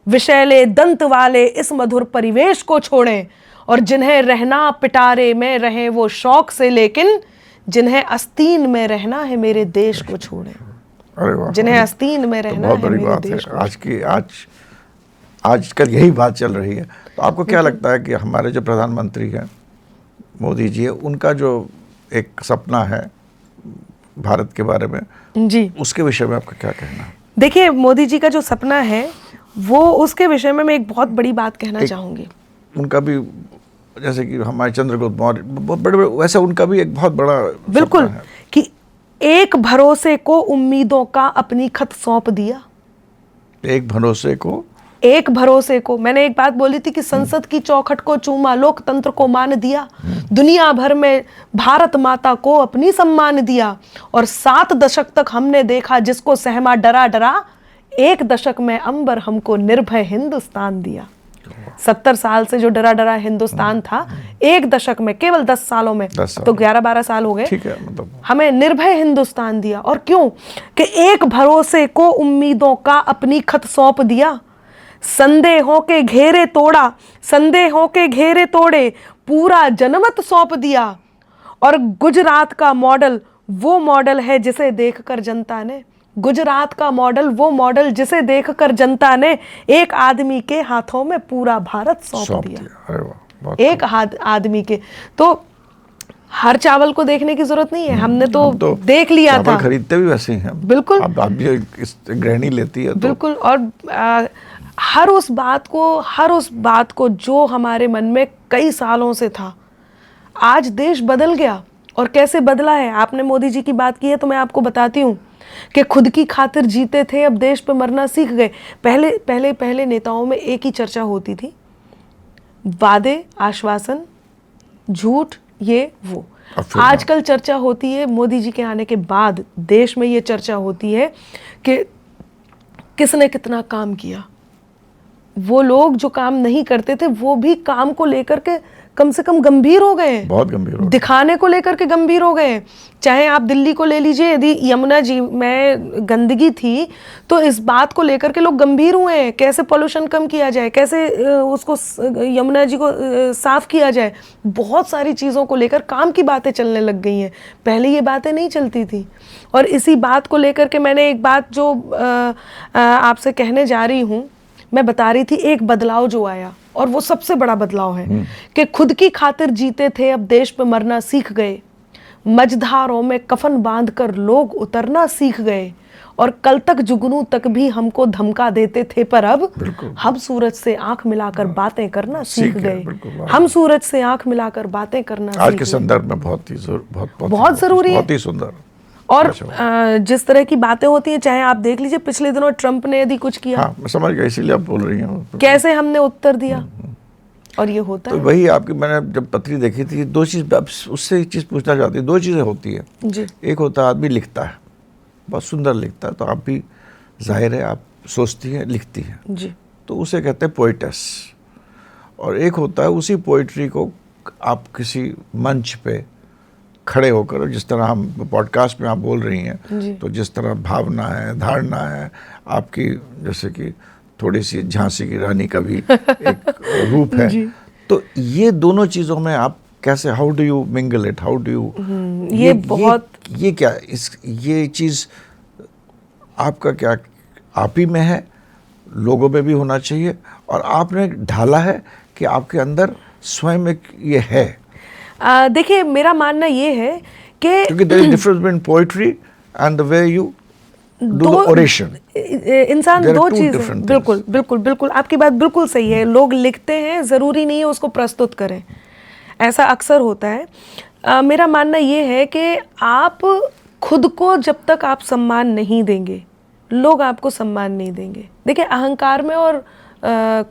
विषैले दंत वाले इस मधुर परिवेश को छोड़ें, और जिन्हें रहना पिटारे में रहे वो शौक से, लेकिन जिन्हें आस्तीन में रहना है मेरे देश को छोड़ें। अरे वाह, जिन्हें आस्तीन में रहना बहुत है बड़ी मेरे बात है। देश को। आजकल यही बात चल रही है। तो आपको क्या लगता है कि हमारे जो प्रधानमंत्री हैं मोदी जी, उनका जो एक सपना है भारत के बारे में, जी, उसके विषय में आपका क्या कहना है? देखिए, मोदी जी का जो सपना है वो, उसके विषय में मैं एक बहुत बड़ी बात कहना चाहूँगी। उनका भी, जैसे कि हमारे चंद्रगुप्त मौर्य बहुत बड़े, वैसा उनका भी एक बहुत बड़ा बिल्कुल सपना है कि एक भरोसे को उम्मीदों का अपनी खत सौंप दिया। एक भरोसे को मैंने एक बात बोली थी कि संसद की चौखट को चूमा, लोकतंत्र को मान दिया, दुनिया भर में भारत माता को अपनी सम्मान दिया। और 7 दशक तक हमने देखा जिसको सहमा डरा डरा, 1 दशक में अंबर हमको निर्भय हिंदुस्तान दिया। 70 साल से जो डरा डरा हिंदुस्तान था, 1 दशक में, केवल 10 सालों में, तो 11-12 साल हो गए, ठीक है, मतलब हमें निर्भय हिंदुस्तान दिया। और क्यों? कि एक भरोसे को उम्मीदों का अपनी खत सौंप दिया, संदेहों के घेरे तोड़ा, संदेहों के घेरे तोड़े, पूरा जनमत सौंप दिया। और गुजरात का मॉडल वो मॉडल है जिसे देखकर जनता ने, गुजरात का मॉडल वो मॉडल जिसे देखकर जनता ने एक आदमी के हाथों में पूरा भारत सौंप दिया। अरे वाह, एक आदमी के। तो हर चावल को देखने की जरूरत नहीं है, हमने तो देख लिया था। खरीदते भी वैसे ही हैं, बिल्कुल। अब आप भी गृहिणी लेती है तो। बिल्कुल। और हर उस बात को जो हमारे मन में कई सालों से था, आज देश बदल गया। और कैसे बदला है? आपने मोदी जी की बात की है तो मैं आपको बताती हूँ कि खुद की खातिर जीते थे, अब देश पे मरना सीख गए। पहले नेताओं में एक ही चर्चा होती थी, वादे, आश्वासन, झूठ, ये वो। आजकल चर्चा होती है, मोदी जी के आने के बाद देश में ये चर्चा होती है कि किसने कितना काम किया। वो लोग जो काम नहीं करते थे वो भी काम को लेकर के कम से कम गंभीर हो गए हैं, बहुत गंभीर हो गए, दिखाने को लेकर के गंभीर हो गए हैं। चाहे आप दिल्ली को ले लीजिए, यदि यमुना जी में गंदगी थी तो इस बात को लेकर के लोग गंभीर हुए हैं, कैसे पॉल्यूशन कम किया जाए, कैसे उसको यमुना जी को साफ किया जाए। बहुत सारी चीज़ों को लेकर काम की बातें चलने लग गई हैं, पहले ये बातें नहीं चलती थी। और इसी बात को लेकर के मैंने एक बात जो आपसे कहने जा रही हूँ, मैं बता रही थी एक बदलाव जो आया, और वो सबसे बड़ा बदलाव है कि खुद की खातिर जीते थे, अब देश पे मरना सीख गए। मझधारों में कफन बांधकर लोग उतरना सीख गए, और कल तक जुगनू तक भी हमको धमका देते थे, पर अब हम सूरज से आंख मिलाकर बातें करना सीख गए। हम सूरज से आंख मिलाकर बातें करना आज के संदर्भ में बहुत जरूरी है, बहुत ही सुंदर। और जिस तरह की बातें होती हैं, चाहे आप देख लीजिए पिछले दिनों ट्रंप ने यदि कुछ किया, हाँ, मैं समझ गया, इसीलिए आप बोल रही हैं, कैसे हमने उत्तर दिया। और ये होता तो है। वही आपकी, मैंने जब पत्री देखी थी, 2 चीज़ उससे एक चीज़ पूछना चाहती हूँ। 2 चीज़ें होती है जी। एक होता है आदमी लिखता है, बहुत सुंदर लिखता है, तो आप भी जाहिर है आप सोचती हैं, लिखती हैं जी, तो उसे कहते हैं पोइटस। और एक होता है उसी पोइट्री को आप किसी मंच पे खड़े होकर, जिस तरह हम पॉडकास्ट में आप बोल रही हैं, तो जिस तरह भावना है, धारणा है आपकी, जैसे कि थोड़ी सी झांसी की रानी का भी एक रूप है, तो ये दोनों चीज़ों में आप कैसे, how do you mingle it, how do you, ये क्या, ये चीज़ आपका क्या आप ही में है, लोगों में भी होना चाहिए, और आपने ढाला है कि आपके अंदर स्वयं एक ये है? देखिए, मेरा मानना ये है कि क्योंकि there is difference between poetry and the way you do the oration. इंसान There are दो two चीज़ different बिल्कुल बिल्कुल बिल्कुल आपकी बात बिल्कुल सही है। लोग लिखते हैं, ज़रूरी नहीं है उसको प्रस्तुत करें, ऐसा अक्सर होता है। मेरा मानना ये है कि आप खुद को जब तक आप सम्मान नहीं देंगे, लोग आपको सम्मान नहीं देंगे। देखिए, अहंकार में और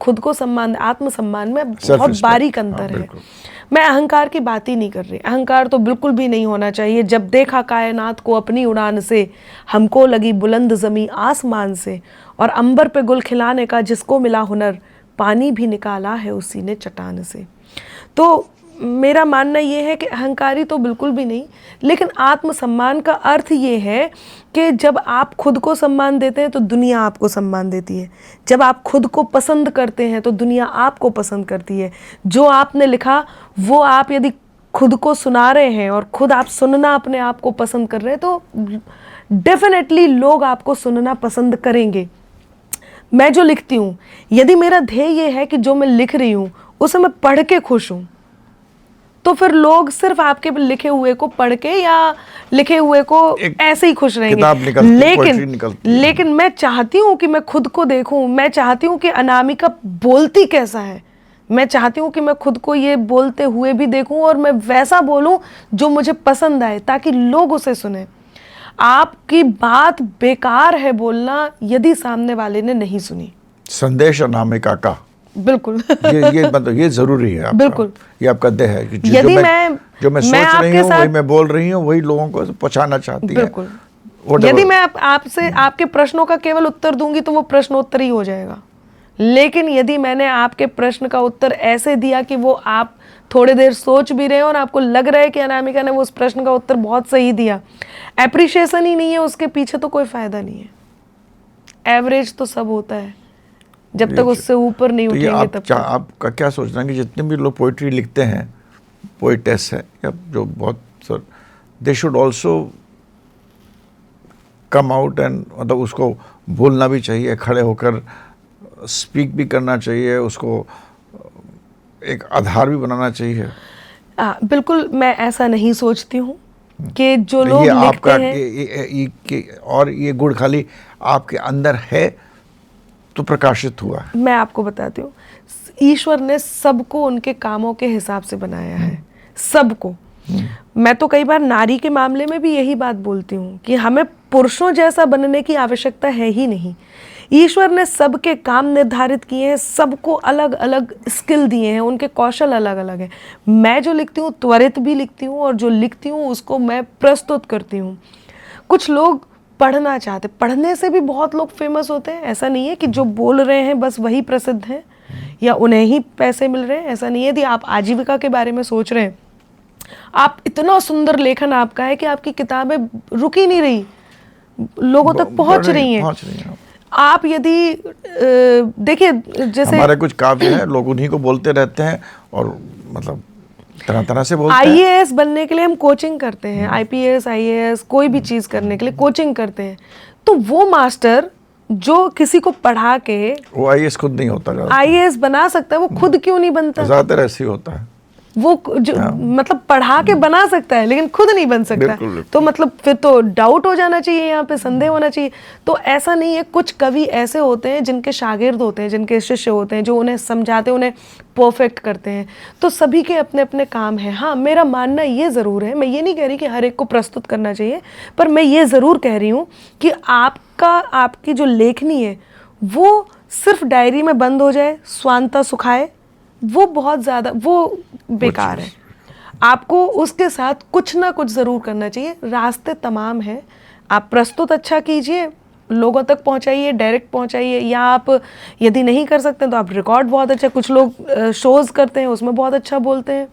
खुद को सम्मान, आत्मसम्मान में बहुत बारीक अंतर है। मैं अहंकार की बात ही नहीं कर रही। अहंकार तो बिल्कुल भी नहीं होना चाहिए। जब देखा कायनात को अपनी उड़ान से, हमको लगी बुलंद ज़मीं आसमान से, और अंबर पे गुल खिलाने का जिसको मिला हुनर, पानी भी निकाला है उसी ने चट्टान से। तो मेरा मानना ये है कि अहंकारी तो बिल्कुल भी नहीं, लेकिन आत्मसम्मान का अर्थ ये है कि जब आप खुद को सम्मान देते हैं तो दुनिया आपको सम्मान देती है। जब आप खुद को पसंद करते हैं तो दुनिया आपको पसंद करती है। जो आपने लिखा वो आप यदि खुद को सुना रहे हैं और खुद आप सुनना अपने आप को पसंद कर रहे हैं तो डेफिनेटली लोग आपको सुनना पसंद करेंगे। मैं जो लिखती हूँ, यदि मेरा ध्येय ये है कि जो मैं लिख रही हूँ उसे मैं पढ़ के खुश हूँ, तो फिर लोग सिर्फ आपके लिखे हुए को पढ़ के या लिखे हुए को ऐसे ही खुश रहेंगे। लेकिन मैं चाहती हूँ कि मैं खुद को देखूं। मैं चाहती हूँ कि अनामिका बोलती कैसा है। मैं चाहती हूँ कि मैं खुद को ये बोलते हुए भी देखूं और मैं वैसा बोलूं जो मुझे पसंद आए, ताकि लोग उसे सुने। आपकी बात बेकार है बोलना यदि सामने वाले ने नहीं सुनी। संदेश अनामिका का बिल्कुल ये मतलब ये जरूरी है आपका। बिल्कुल, ये आपका देह है कि यदि जो मैं सोच रही हूँ वही मैं बोल रही हूँ, वही लोगों को पहुंचाना चाहती है। बिल्कुल। यदि मैं आपसे आपके प्रश्नों का केवल उत्तर दूंगी तो वो प्रश्नोत्तर ही हो जाएगा। लेकिन यदि मैंने आपके प्रश्न का उत्तर ऐसे दिया कि वो आप थोड़ी देर सोच भी रहे हो और आपको लग रहा है कि अनामिका ने वो उस प्रश्न का उत्तर बहुत सही दिया, एप्रिशिएशन ही नहीं है, उसके पीछे तो कोई फायदा नहीं है। एवरेज तो सब होता है, जब तक उससे ऊपर नहीं उठेंगे तब तक। आपका क्या सोचना है कि जितने भी लोग पोइट्री लिखते हैं, पोइटेस है या जो बहुत sir, they should also come out and मतलब उसको बोलना भी चाहिए, खड़े होकर स्पीक भी करना चाहिए, उसको एक आधार भी बनाना चाहिए। बिल्कुल, मैं ऐसा नहीं सोचती हूँ कि जो लोग लिखते हैं और ये गुण खाली आपके अंदर है तो प्रकाशित हुआ है। मैं आपको बताती हूँ, ईश्वर ने सबको उनके कामों के हिसाब से बनाया है, सबको। मैं तो कई बार नारी के मामले में भी यही बात बोलती हूँ कि हमें पुरुषों जैसा बनने की आवश्यकता है ही नहीं। ईश्वर ने सबके काम निर्धारित किए हैं, सबको अलग अलग स्किल दिए हैं, उनके कौशल अलग अलग हैं। मैं जो लिखती हूँ त्वरित भी लिखती हूँ और जो लिखती हूँ उसको मैं प्रस्तुत करती हूँ। कुछ लोग पढ़ना चाहते, पढ़ने से भी बहुत लोग फेमस होते हैं। ऐसा नहीं है कि जो बोल रहे हैं बस वही प्रसिद्ध हैं या उन्हें ही पैसे मिल रहे हैं, ऐसा नहीं है। यदि आप आजीविका के बारे में सोच रहे हैं, आप इतना सुंदर लेखन आपका है कि आपकी किताबें रुक ही नहीं रही, लोगों तक पहुंच रही हैं। आप यदि देखिए, जैसे हमारे कुछ काव्य हैं, लोग उन्हीं को बोलते रहते हैं और मतलब तरह तरह से बोलते हैं। आईएएस बनने के लिए हम कोचिंग करते हैं, आईपीएस आईएएस कोई भी चीज़ करने के लिए कोचिंग करते हैं। तो वो मास्टर जो किसी को पढ़ा के, वो आईएएस खुद नहीं होता, आईएएस बना सकता है, वो खुद क्यों नहीं बनता? ज़्यादातर ऐसे ही होता है। वो जो मतलब पढ़ा के बना सकता है लेकिन खुद नहीं बन सकता। तो मतलब फिर तो डाउट हो जाना चाहिए, यहाँ पे संदेह होना चाहिए। तो ऐसा नहीं है। कुछ कवि ऐसे होते हैं जिनके शागिर्द होते हैं, जिनके शिष्य होते हैं, जो उन्हें समझाते हैं, उन्हें परफेक्ट करते हैं। तो सभी के अपने अपने काम हैं। हाँ, मेरा मानना ये ज़रूर है, मैं ये नहीं कह रही कि हर एक को प्रस्तुत करना चाहिए, पर मैं ये ज़रूर कह रही हूँ कि आपकी जो लेखनी है वो सिर्फ डायरी में बंद हो जाए, स्वांता सुखाए, वो बहुत ज़्यादा वो बेकार है। आपको उसके साथ कुछ ना कुछ ज़रूर करना चाहिए। रास्ते तमाम हैं, आप प्रस्तुत अच्छा कीजिए, लोगों तक पहुंचाइए, डायरेक्ट पहुंचाइए, या आप यदि नहीं कर सकते तो आप रिकॉर्ड बहुत अच्छा, कुछ लोग शोज़ करते हैं उसमें बहुत अच्छा बोलते हैं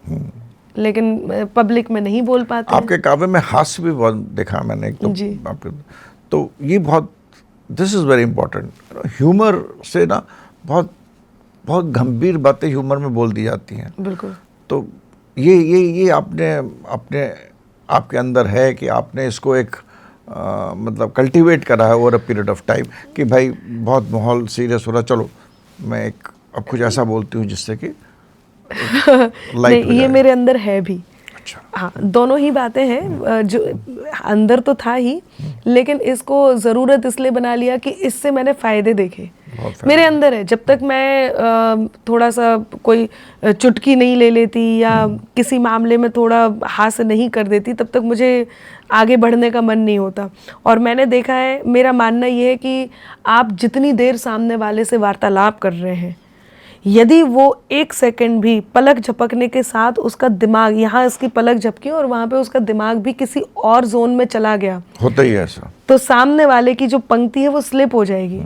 लेकिन पब्लिक में नहीं बोल पाते। आपके काव्य में हास्य भी बहुत देखा मैंने एक तो ये बहुत, this is very important. Humour से ना बहुत बहुत गंभीर बातें ह्यूमर में बोल दी जाती हैं। बिल्कुल। तो ये आपके अंदर है कि आपने इसको एक मतलब कल्टीवेट करा है over a period of time कि भाई बहुत माहौल सीरियस हो रहा, चलो मैं अब कुछ ऐसा बोलती हूँ जिससे कि नहीं, ये मेरे अंदर है भी। अच्छा। हाँ, दोनों ही बातें हैं। जो अंदर तो था ही, लेकिन इसको ज़रूरत इसलिए बना लिया कि इससे मैंने फ़ायदे देखे। मेरे अंदर है, जब तक मैं थोड़ा सा कोई चुटकी नहीं ले लेती या किसी मामले में थोड़ा हाथ से नहीं कर देती, तब तक मुझे आगे बढ़ने का मन नहीं होता। और मैंने देखा है, मेरा मानना ये है कि आप जितनी देर सामने वाले से वार्तालाप कर रहे हैं, यदि वो 1 सेकंड भी पलक झपकने के साथ उसका दिमाग, यहाँ इसकी पलक झपकी और वहाँ पे उसका दिमाग भी किसी और जोन में चला गया, होता ही है ऐसा, तो सामने वाले की जो पंक्ति है वो स्लिप हो जाएगी।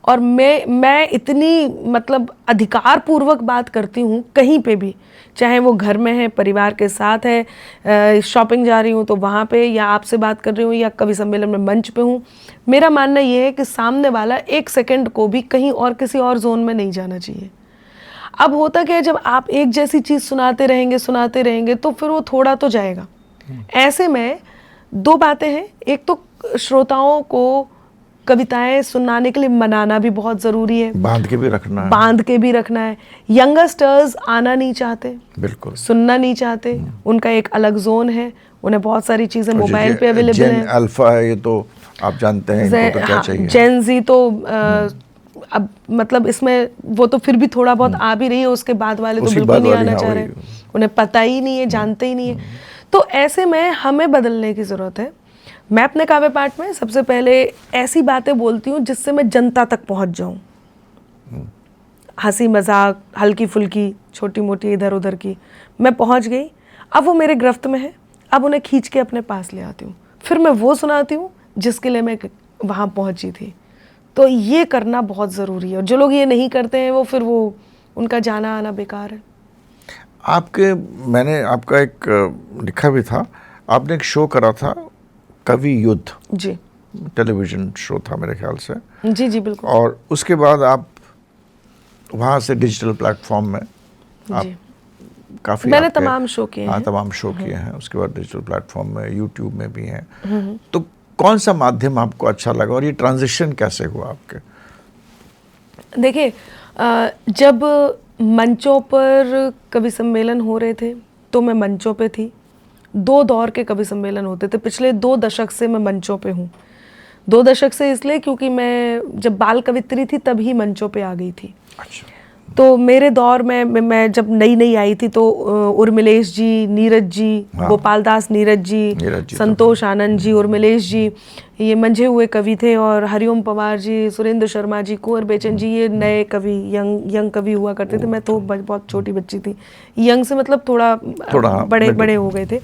और मैं इतनी मतलब अधिकार पूर्वक बात करती हूँ कहीं पे भी, चाहे वो घर में है, परिवार के साथ है, शॉपिंग जा रही हूँ तो वहाँ पे, या आपसे बात कर रही हूँ, या कवि सम्मेलन में मंच पे हूँ। मेरा मानना ये है कि सामने वाला 1 सेकंड को भी कहीं और किसी और जोन में नहीं जाना चाहिए। अब होता क्या है, जब आप एक जैसी चीज़ सुनाते रहेंगे तो फिर वो थोड़ा तो जाएगा। ऐसे में 2 बातें हैं, एक तो श्रोताओं को कविताएं सुनाने के लिए मनाना भी बहुत ज़रूरी है, बांध के भी रखना है। यंगस्टर्स आना नहीं चाहते, बिल्कुल सुनना नहीं चाहते, उनका एक अलग जोन है, उन्हें बहुत सारी चीज़ें मोबाइल पे अवेलेबल हैं। जेन अल्फा है, ये तो आप जानते हैं, इनको तो क्या चाहिए। जेन जी तो अब मतलब इसमें वो तो फिर भी थोड़ा बहुत आ भी रही है, उसके बाद वाले तो बिल्कुल नहीं आना चाह रहे, उन्हें पता ही नहीं है, जानते ही नहीं है। तो ऐसे में हमें बदलने की ज़रूरत है। मैं अपने काव्य पाठ में सबसे पहले ऐसी बातें बोलती हूँ जिससे मैं जनता तक पहुँच जाऊँ। हंसी मजाक, हल्की फुल्की, छोटी मोटी इधर उधर की, मैं पहुँच गई। अब वो मेरे गिरफ्त में है, अब उन्हें खींच के अपने पास ले आती हूँ, फिर मैं वो सुनाती हूँ जिसके लिए मैं वहाँ पहुँची थी। तो ये करना बहुत ज़रूरी है, और जो लोग ये नहीं करते हैं वो फिर वो उनका जाना आना बेकार है। मैंने आपका एक लिखा भी था, आपने एक शो करा था कवि युद्ध जी, टेलीविजन शो था मेरे ख्याल से। जी जी बिल्कुल। और उसके बाद आप वहाँ से डिजिटल प्लेटफॉर्म में आप काफ़ी, मैंने तमाम शो किए हैं। तमाम शो किए हैं। उसके बाद डिजिटल प्लेटफॉर्म में, यूट्यूब में भी हैं। तो कौन सा माध्यम आपको अच्छा लगा और ये ट्रांजिशन कैसे हुआ आपके? देखिए, जब मंचों पर कवि सम्मेलन हो रहे थे तो मैं मंचों पे थी। 2 दौर के कवि सम्मेलन होते थे, पिछले 2 दशक से मैं मंचों पे हूँ। 2 दशक से इसलिए क्योंकि मैं जब बाल कवित्री थी तभी मंचों पे आ गई थी। अच्छा। तो मेरे दौर में मैं जब नई आई थी तो उर्मिलेश जी, नीरज जी, गोपाल दास नीरज जी, संतोष आनंद जी, उर्मिलेश जी, ये मंझे हुए कवि थे, और हरिओम पवार जी, सुरेंद्र शर्मा जी, कुंवर बेचन जी, ये नए कवि, यंग कवि हुआ करते थे। मैं तो बहुत छोटी बच्ची थी, यंग से मतलब थोड़ा बड़े हो गए थे।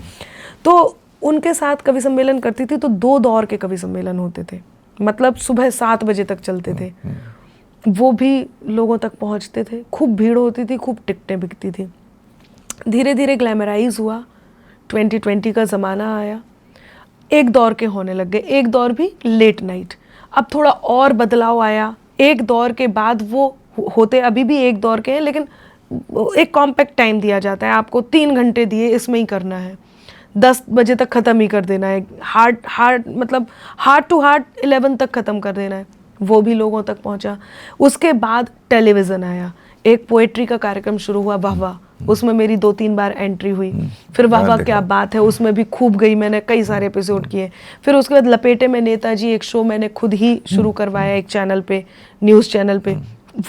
तो उनके साथ कवि सम्मेलन करती थी, तो 2 दौर के कवि सम्मेलन होते थे, मतलब सुबह 7 बजे तक चलते थे। वो भी लोगों तक पहुंचते थे, खूब भीड़ होती थी, खूब टिकटें बिकती थी। धीरे धीरे ग्लैमराइज हुआ, 2020 का ज़माना आया, एक दौर के होने लग गए, एक दौर भी लेट नाइट। अब थोड़ा और बदलाव आया, एक दौर के बाद वो होते अभी भी एक दौर के हैं, लेकिन एक कॉम्पैक्ट टाइम दिया जाता है आपको, 3 घंटे दिए, इसमें ही करना है, 10 बजे तक ख़त्म ही कर देना है, मतलब हार्ट टू हार्ट 11 तक ख़त्म कर देना है। वो भी लोगों तक पहुंचा। उसके बाद टेलीविज़न आया, एक पोएट्री का कार्यक्रम शुरू हुआ, वाह वाह, उसमें मेरी 2-3 बार एंट्री हुई। फिर वाह वाह क्या बात है, उसमें भी खूब गई, मैंने कई सारे एपिसोड किए। फिर उसके बाद लपेटे में नेताजी, एक शो मैंने खुद ही शुरू करवाया एक चैनल पे, न्यूज़ चैनल पे,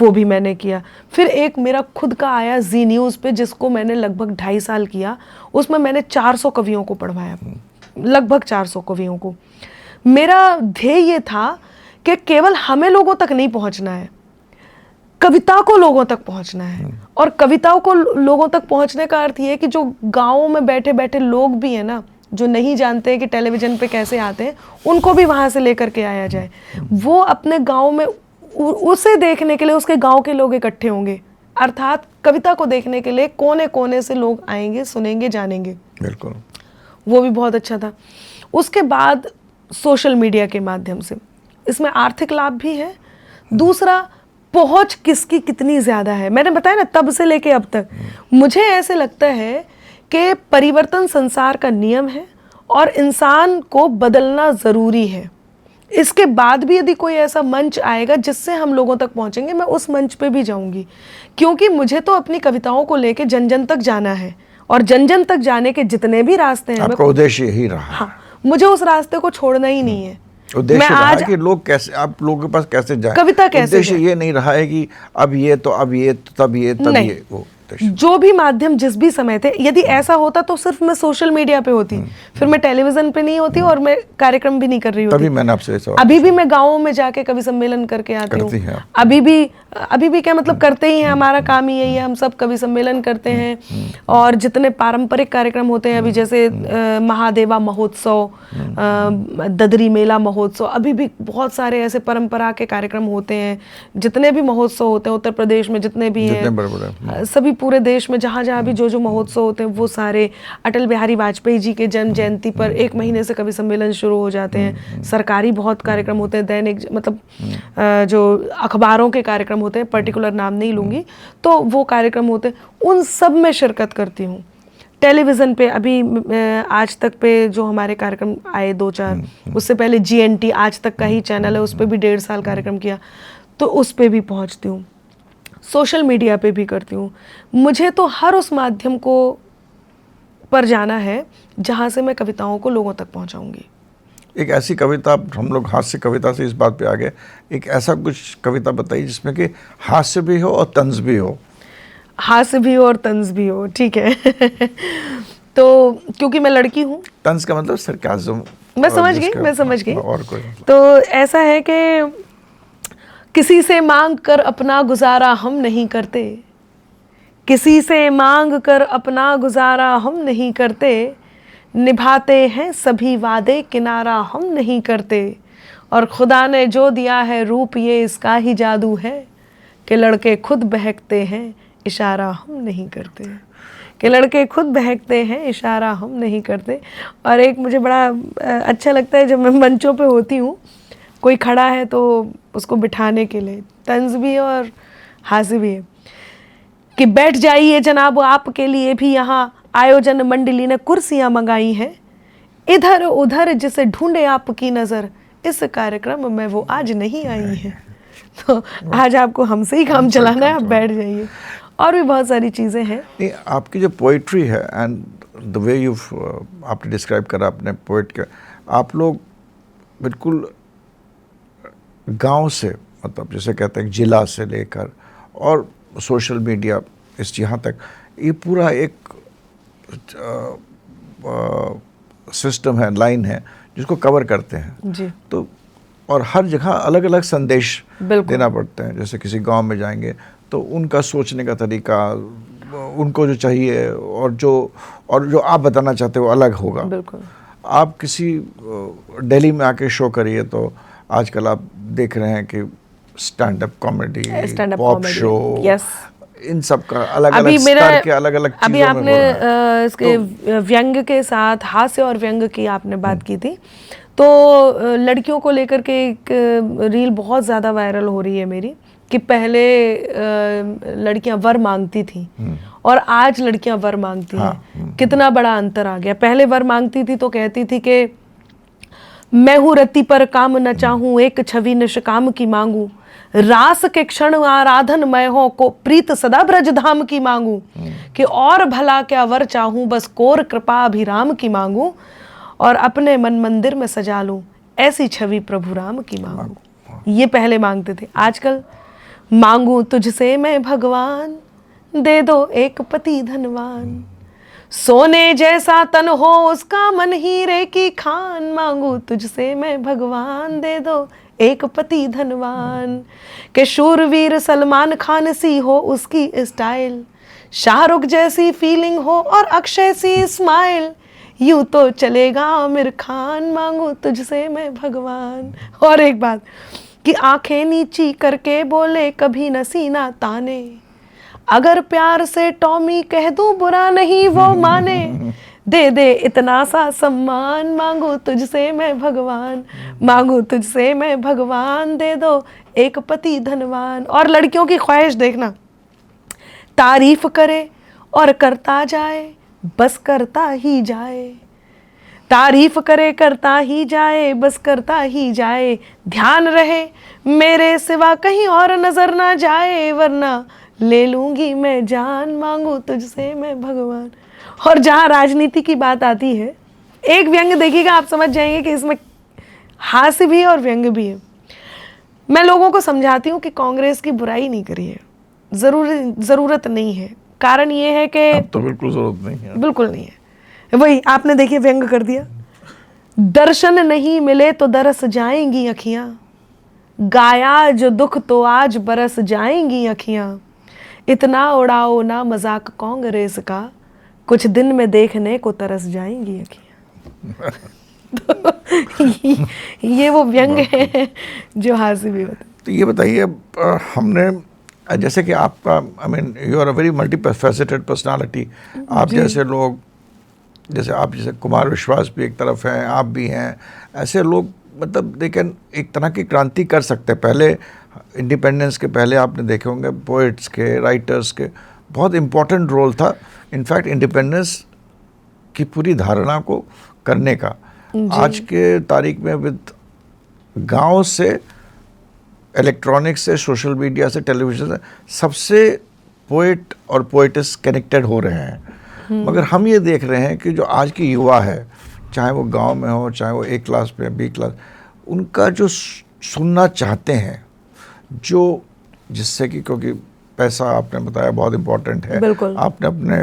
वो भी मैंने किया। फिर एक मेरा खुद का आया जी न्यूज़ पे, जिसको मैंने लगभग 2.5 साल किया। उसमें मैंने 400 कवियों को पढ़वाया, लगभग 400 कवियों को। मेरा ध्येय ये था कि केवल हमें लोगों तक नहीं पहुंचना है, कविता को लोगों तक पहुंचना है। और कविताओं को लोगों तक पहुंचने का अर्थ ये है कि जो गाँव में बैठे बैठे लोग भी हैं ना, जो नहीं जानते कि टेलीविज़न पे कैसे आते हैं, उनको भी वहाँ से लेकर के आया जाए। वो अपने गाँव में उसे देखने के लिए उसके गाँव के लोग इकट्ठे होंगे, अर्थात कविता को देखने के लिए कोने कोने से लोग आएंगे, सुनेंगे, जानेंगे। बिल्कुल, वो भी बहुत अच्छा था। उसके बाद सोशल मीडिया के माध्यम से इसमें आर्थिक लाभ भी है, दूसरा पहुंच किसकी कितनी ज़्यादा है। मैंने बताया ना, तब से लेके अब तक मुझे ऐसे लगता है कि परिवर्तन संसार का नियम है और इंसान को बदलना ज़रूरी है। इसके बाद भी यदि कोई ऐसा मंच आएगा जिससे हम लोगों तक पहुंचेंगे, मैं उस मंच पे भी जाऊंगी, क्योंकि मुझे तो अपनी कविताओं को लेके जन जन तक जाना है और जन जन तक जाने के जितने भी रास्ते हैं, आपका उद्देश्य यही रहा है। हाँ, मुझे उस रास्ते को छोड़ना ही नहीं है। उद्देश्य मैं रहा आज है कि लोग कैसे, आप लोगों के पास कैसे जाएं। कविता कैसे उद्देश्य जाए। ये नहीं रहा है कि अब ये तो अब ये तो तब ये तब नहीं। ये, वो उद्देश्य। जो भी माध्यम जिस भी समय थे, यदि ऐसा होता तो सिर्फ मैं सोशल मीडिया पे होती, फिर मैं टेलीविजन पे नहीं होती और मैं कार्यक्रम भी नहीं कर रही होती। तभी मैंने आपसे सवाल अभी भी मैं गाँवों में जाके कवि सम्मेलन करके आती करती हैं हूँ। आप। अभी भी क्या मतलब करते ही हैं, हमारा काम ही यही है, हम सब कवि सम्मेलन करते हैं। और जितने पारंपरिक कार्यक्रम होते हैं, अभी जैसे महादेवा महोत्सव, ददरी मेला महोत्सव, अभी भी बहुत सारे ऐसे परंपरा के कार्यक्रम होते हैं। जितने भी महोत्सव होते हैं उत्तर प्रदेश में, जितने भी जितने हैं, बड़े-बड़े, सभी पूरे देश में जहाँ जहाँ भी जो महोत्सव होते हैं, वो सारे अटल बिहारी वाजपेयी जी के जन्म जयंती पर 1 महीने से कवि सम्मेलन शुरू हो जाते हैं। सरकारी बहुत कार्यक्रम होते हैं, दैनिक मतलब जो अखबारों के कार्यक्रम होते हैं, पर्टिकुलर नाम नहीं लूँगी, तो वो कार्यक्रम होते हैं, उन सब में शिरकत करती हूँ। टेलीविज़न पे अभी आज तक पे जो हमारे कार्यक्रम आए 2-4, उससे पहले GNT आज तक का ही चैनल है, उस पर भी 1.5 साल कार्यक्रम किया, तो उस पर भी पहुँचती हूँ। सोशल मीडिया पे भी करती हूँ। मुझे तो हर उस माध्यम को पर जाना है जहाँ से मैं कविताओं को लोगों तक पहुँचाऊँगी। एक ऐसी कविता, हम लोग हास्य कविता से इस बात पे आ गए, एक ऐसा कुछ कविता बताइए जिसमें कि हास्य भी हो और तंज भी हो। हास्य भी हो और तंज भी हो, ठीक है। तो क्योंकि मैं लड़की हूँ, तंज का मतलब सरकाज़म। मैं समझ गई। और कोई तो ऐसा है कि किसी से मांग कर अपना गुजारा हम नहीं करते, किसी से मांग कर अपना गुजारा हम नहीं करते, निभाते हैं सभी वादे किनारा हम नहीं करते, और खुदा ने जो दिया है रूप ये इसका ही जादू है, कि लड़के खुद बहकते हैं इशारा हम नहीं करते, कि लड़के खुद बहकते हैं इशारा हम नहीं करते। और एक मुझे बड़ा अच्छा लगता है, जब मैं मंचों पे होती हूँ, कोई खड़ा है तो उसको बिठाने के लिए तंज भी है और हास्य भी है, कि बैठ जाइए जनाब आपके लिए भी यहाँ आयोजन मंडली ने कुर्सियाँ मंगाई हैं, इधर उधर जिसे ढूंढे आपकी नज़र, इस कार्यक्रम में वो आज नहीं आई है। तो आज आपको हमसे ही काम चलाना है, आप बैठ जाइए। और भी बहुत सारी चीज़ें हैं। नहीं, आपकी जो पोइट्री है एंड द वे यू आपने डिस्क्राइब करा अपने पोइट के, आप लोग बिल्कुल गांव से, मतलब जैसे कहते हैं जिला से लेकर और सोशल मीडिया इस यहाँ तक, ये पूरा एक सिस्टम है, लाइन है जिसको कवर करते हैं जी। तो और हर जगह अलग अलग संदेश देना पड़ते हैं। जैसे किसी गांव में जाएंगे तो उनका सोचने का तरीका, उनको जो चाहिए और जो आप बताना चाहते हो अलग होगा। बिल्कुल। आप किसी दिल्ली में आके शो करिए तो आजकल आप देख रहे हैं कि stand up comedy, pop show, इन सब का अलग अलग स्तर के अलग अलग चीज़ों में अभी आपने इसके व्यंग के साथ, हास्य और व्यंग की आपने बात की थी, तो लड़कियों को लेकर के एक रील बहुत ज़्यादा वायरल हो रही है मेरी, कि पहले लड़कियां वर मांगती थी और आज लड़कियां वर मांगती हैं। कितना बड़ा अंतर आ गया। पहले वर मांगती थी तो कहती थी कि मैं हूँ रति पर काम न चाहूँ, एक छवि निष्काम की मांगू, रास के क्षण आराधन मैं हो को प्रीत सदा ब्रज धाम की मांगू, कि और भला क्या वर चाहूँ, बस कोर कृपा अभिराम की मांगू, और अपने मन मंदिर में सजा लूं ऐसी छवि प्रभु राम की मांगू। ये पहले मांगते थे। आजकल मांगू तुझसे मैं भगवान, दे दो एक पति धनवान, सोने जैसा तन हो उसका मन हीरे की खान, मांगू तुझसे मैं भगवान, दे दो एक पति धनवान, के शूरवीर सलमान खान सी हो उसकी स्टाइल, शाहरुख जैसी फीलिंग हो और अक्षय सी स्माइल, यूं तो चलेगा आमिर खान, मांगू तुझसे मैं भगवान। और एक बात, कि आंखें नीची करके बोले कभी न सीना ताने, अगर प्यार से टॉमी कह दूं बुरा नहीं वो माने, दे दे इतना सा सम्मान, मांगू तुझसे मैं भगवान, मांगू तुझसे मैं भगवान, दे दो एक पति धनवान। और लड़कियों की ख्वाहिश देखना, तारीफ करे और करता जाए, बस करता ही जाए, तारीफ करे करता ही जाए, बस करता ही जाए, ध्यान रहे मेरे सिवा कहीं और नजर ना जाए, वरना ले लूंगी मैं जान, मांगू तुझसे मैं भगवान। और जहां राजनीति की बात आती है, एक व्यंग देखिएगा, आप समझ जाएंगे कि इसमें हास्य भी है और व्यंग भी है। मैं लोगों को समझाती हूँ कि कांग्रेस की बुराई नहीं करी है, जरूरत नहीं है। कारण ये है कि अब तो बिल्कुल जरूरत नहीं है, बिल्कुल नहीं है। वही आपने देखिए व्यंग कर दिया, दर्शन नहीं मिले तो दरस जाएंगी अखियां, गाया जो दुख तो आज बरस जाएंगी अखियां, इतना उड़ाओ ना मजाक कांग्रेस का, कुछ दिन में देखने को तरस जाएंगी अखियां। तो ये वो व्यंग है जो हास्य भी होता है। तो ये बताइए, हमने जैसे कि आपका, I mean you are a very multifaceted personality. आप जैसे लोग, जैसे आप जैसे कुमार विश्वास भी एक तरफ हैं, आप भी हैं, ऐसे लोग मतलब लेकिन एक तरह की क्रांति कर सकते हैं। पहले इंडिपेंडेंस के पहले आपने देखे होंगे पोइट्स के, राइटर्स के बहुत इम्पोर्टेंट रोल था इनफैक्ट इंडिपेंडेंस की पूरी धारणा को करने का। आज के तारीख में विद गांव से, इलेक्ट्रॉनिक्स से, सोशल मीडिया से, टेलीविज़न से, सबसे पोइट और पोइटिस कनेक्टेड हो रहे हैं। मगर हम ये देख रहे हैं कि जो आज की युवा है, चाहे वो गांव में हो, चाहे वो A क्लास में, B क्लास, उनका जो सुनना चाहते हैं, जो जिससे कि, क्योंकि पैसा आपने बताया बहुत इम्पोर्टेंट है, आपने अपने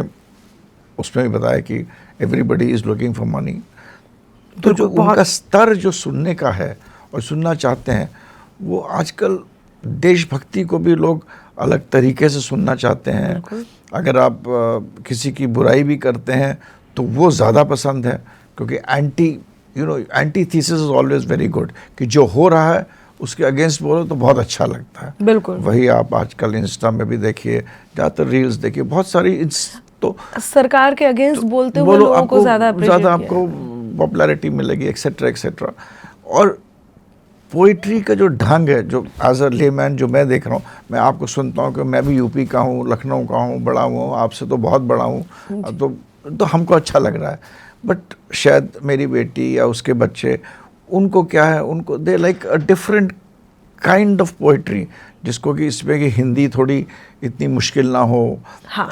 उसमें भी बताया कि everybody is looking for money, तो जो उनका स्तर जो सुनने का है और सुनना चाहते हैं, वो आजकल देशभक्ति को भी लोग अलग तरीके से सुनना चाहते हैं। अगर आप किसी की बुराई भी करते हैं तो वो ज़्यादा पसंद है, क्योंकि anti thesis is always very good, कि जो हो रहा है उसके अगेंस्ट बोलो तो बहुत अच्छा लगता है। बिल्कुल वही आप आजकल इंस्टा में भी देखिए, ज़्यादातर रील्स देखिए, बहुत सारी तो सरकार के अगेंस्ट बोलते हुए लोगों को ज़्यादा आपको पॉपुलैरिटी मिलेगी, एक्सेट्रा एक्सेट्रा। और पोइट्री का जो ढंग है, जो एज अ लेमैन जो मैं देख रहा हूँ, मैं आपको सुनता हूँ कि मैं भी यूपी का हूँ, लखनऊ का हूँ, बड़ा हूँ, आपसे तो बहुत बड़ा हूँ, तो हमको अच्छा लग रहा है। बट शायद मेरी बेटी या उसके बच्चे, उनको क्या है, उनको they like a different kind of poetry, जिसको कि इसमें कि हिंदी थोड़ी इतनी मुश्किल ना हो। हाँ,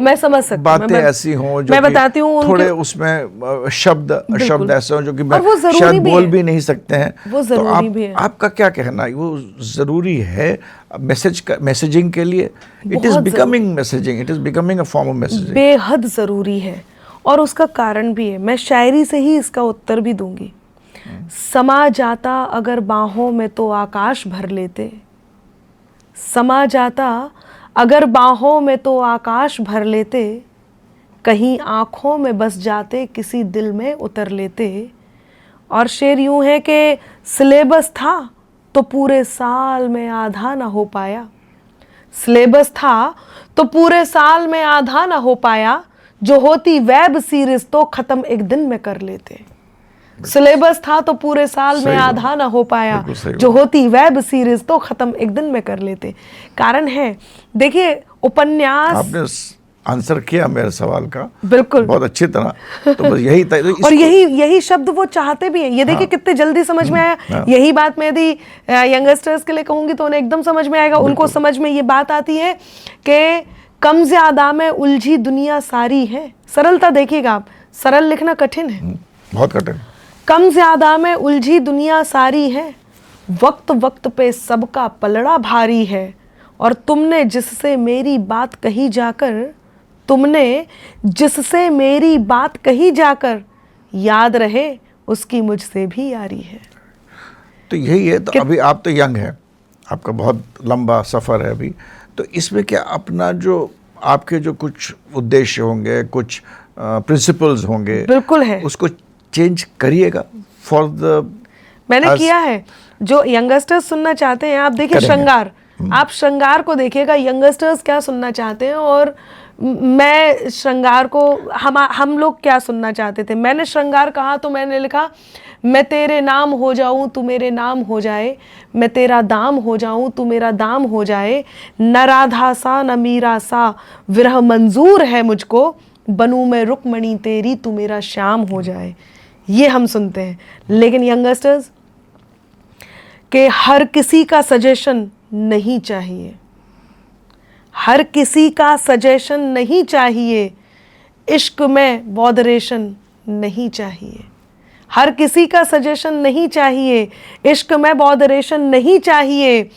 मैं समझ सकती हूँ, बातें ऐसी हों जो मैं बताती हूँ, थोड़े उसमें शब्द ऐसे हों जो कि शायद बोल भी नहीं सकते हैं। वो जरूरी भी है। आपका क्या कहना है, वो जरूरी है मैसेजिंग के लिए? It is becoming messaging, it is becoming a form of messaging. बेहद जरूरी है, और उसका कारण भी है। मैं शायरी से ही इसका उत्तर भी दूंगी। समा जाता अगर बाहों में तो आकाश भर लेते, समा जाता अगर बाहों में तो आकाश भर लेते, कहीं आँखों में बस जाते किसी दिल में उतर लेते। और शेर यूं है कि सिलेबस था तो पूरे साल में आधा ना हो पाया, सिलेबस था तो पूरे साल में आधा ना हो पाया, जो होती वेब सीरीज तो ख़त्म एक दिन में कर लेते। सिलेबस था तो पूरे साल में आधा ना हो पाया, जो होती वेब सीरीज तो ख़त्म एक दिन में कर लेते। कारण है, देखिए उपन्यास, आपने आंसर किया मेरे सवाल का बिल्कुल बहुत अच्छी तरह। तो बस यही तो और यही शब्द वो चाहते भी हैं। ये देखिए कितने जल्दी समझ में आया। यही बात मैं यदि यंगस्टर्स के लिए कहूँगी तो उन्हें एकदम समझ में आएगा। उनको समझ में ये बात आती है कि कम ज्यादा में उलझी दुनिया सारी है। सरलता देखिएगा आप, सरल लिखना कठिन है, बहुत कठिन। कम ज्यादा में उलझी दुनिया सारी है, वक्त वक्त पे सबका पलड़ा भारी है। और तुमने जिससे मेरी बात कही जाकर, तुमने जिससे मेरी बात कही जाकर, याद रहे उसकी मुझसे भी यारी है। तो यही है। तो अभी आप तो यंग हैं, आपका बहुत लंबा सफ़र है अभी, तो इसमें क्या अपना जो आपके जो कुछ उद्देश्य होंगे, कुछ प्रिंसिपल्स होंगे, बिल्कुल है, उसको चेंज करिएगा फॉर द। मैंने किया है। जो यंगस्टर्स सुनना चाहते हैं, आप देखिए श्रृंगार, आप श्रृंगार को देखिएगा, यंगस्टर्स क्या सुनना चाहते हैं और मैं श्रृंगार को, हम लोग क्या सुनना चाहते थे। मैंने श्रृंगार कहा तो मैंने लिखा, मैं तेरे नाम हो जाऊं तू मेरे नाम हो जाए, मैं तेरा दाम हो जाऊं तू मेरा दाम हो जाए, न राधा सा न मीरा सा विरह मंजूर है मुझको, बनूं मैं रुक्मणी तेरी तू मेरा श्याम हो जाए। ये हम सुनते हैं। लेकिन यंगस्टर्स के हर किसी का सजेशन नहीं चाहिए, हर किसी का सजेशन नहीं चाहिए, इश्क में मॉडरेशन नहीं चाहिए, हर किसी का सजेशन नहीं चाहिए, इश्क में मॉडरेशन नहीं चाहिए।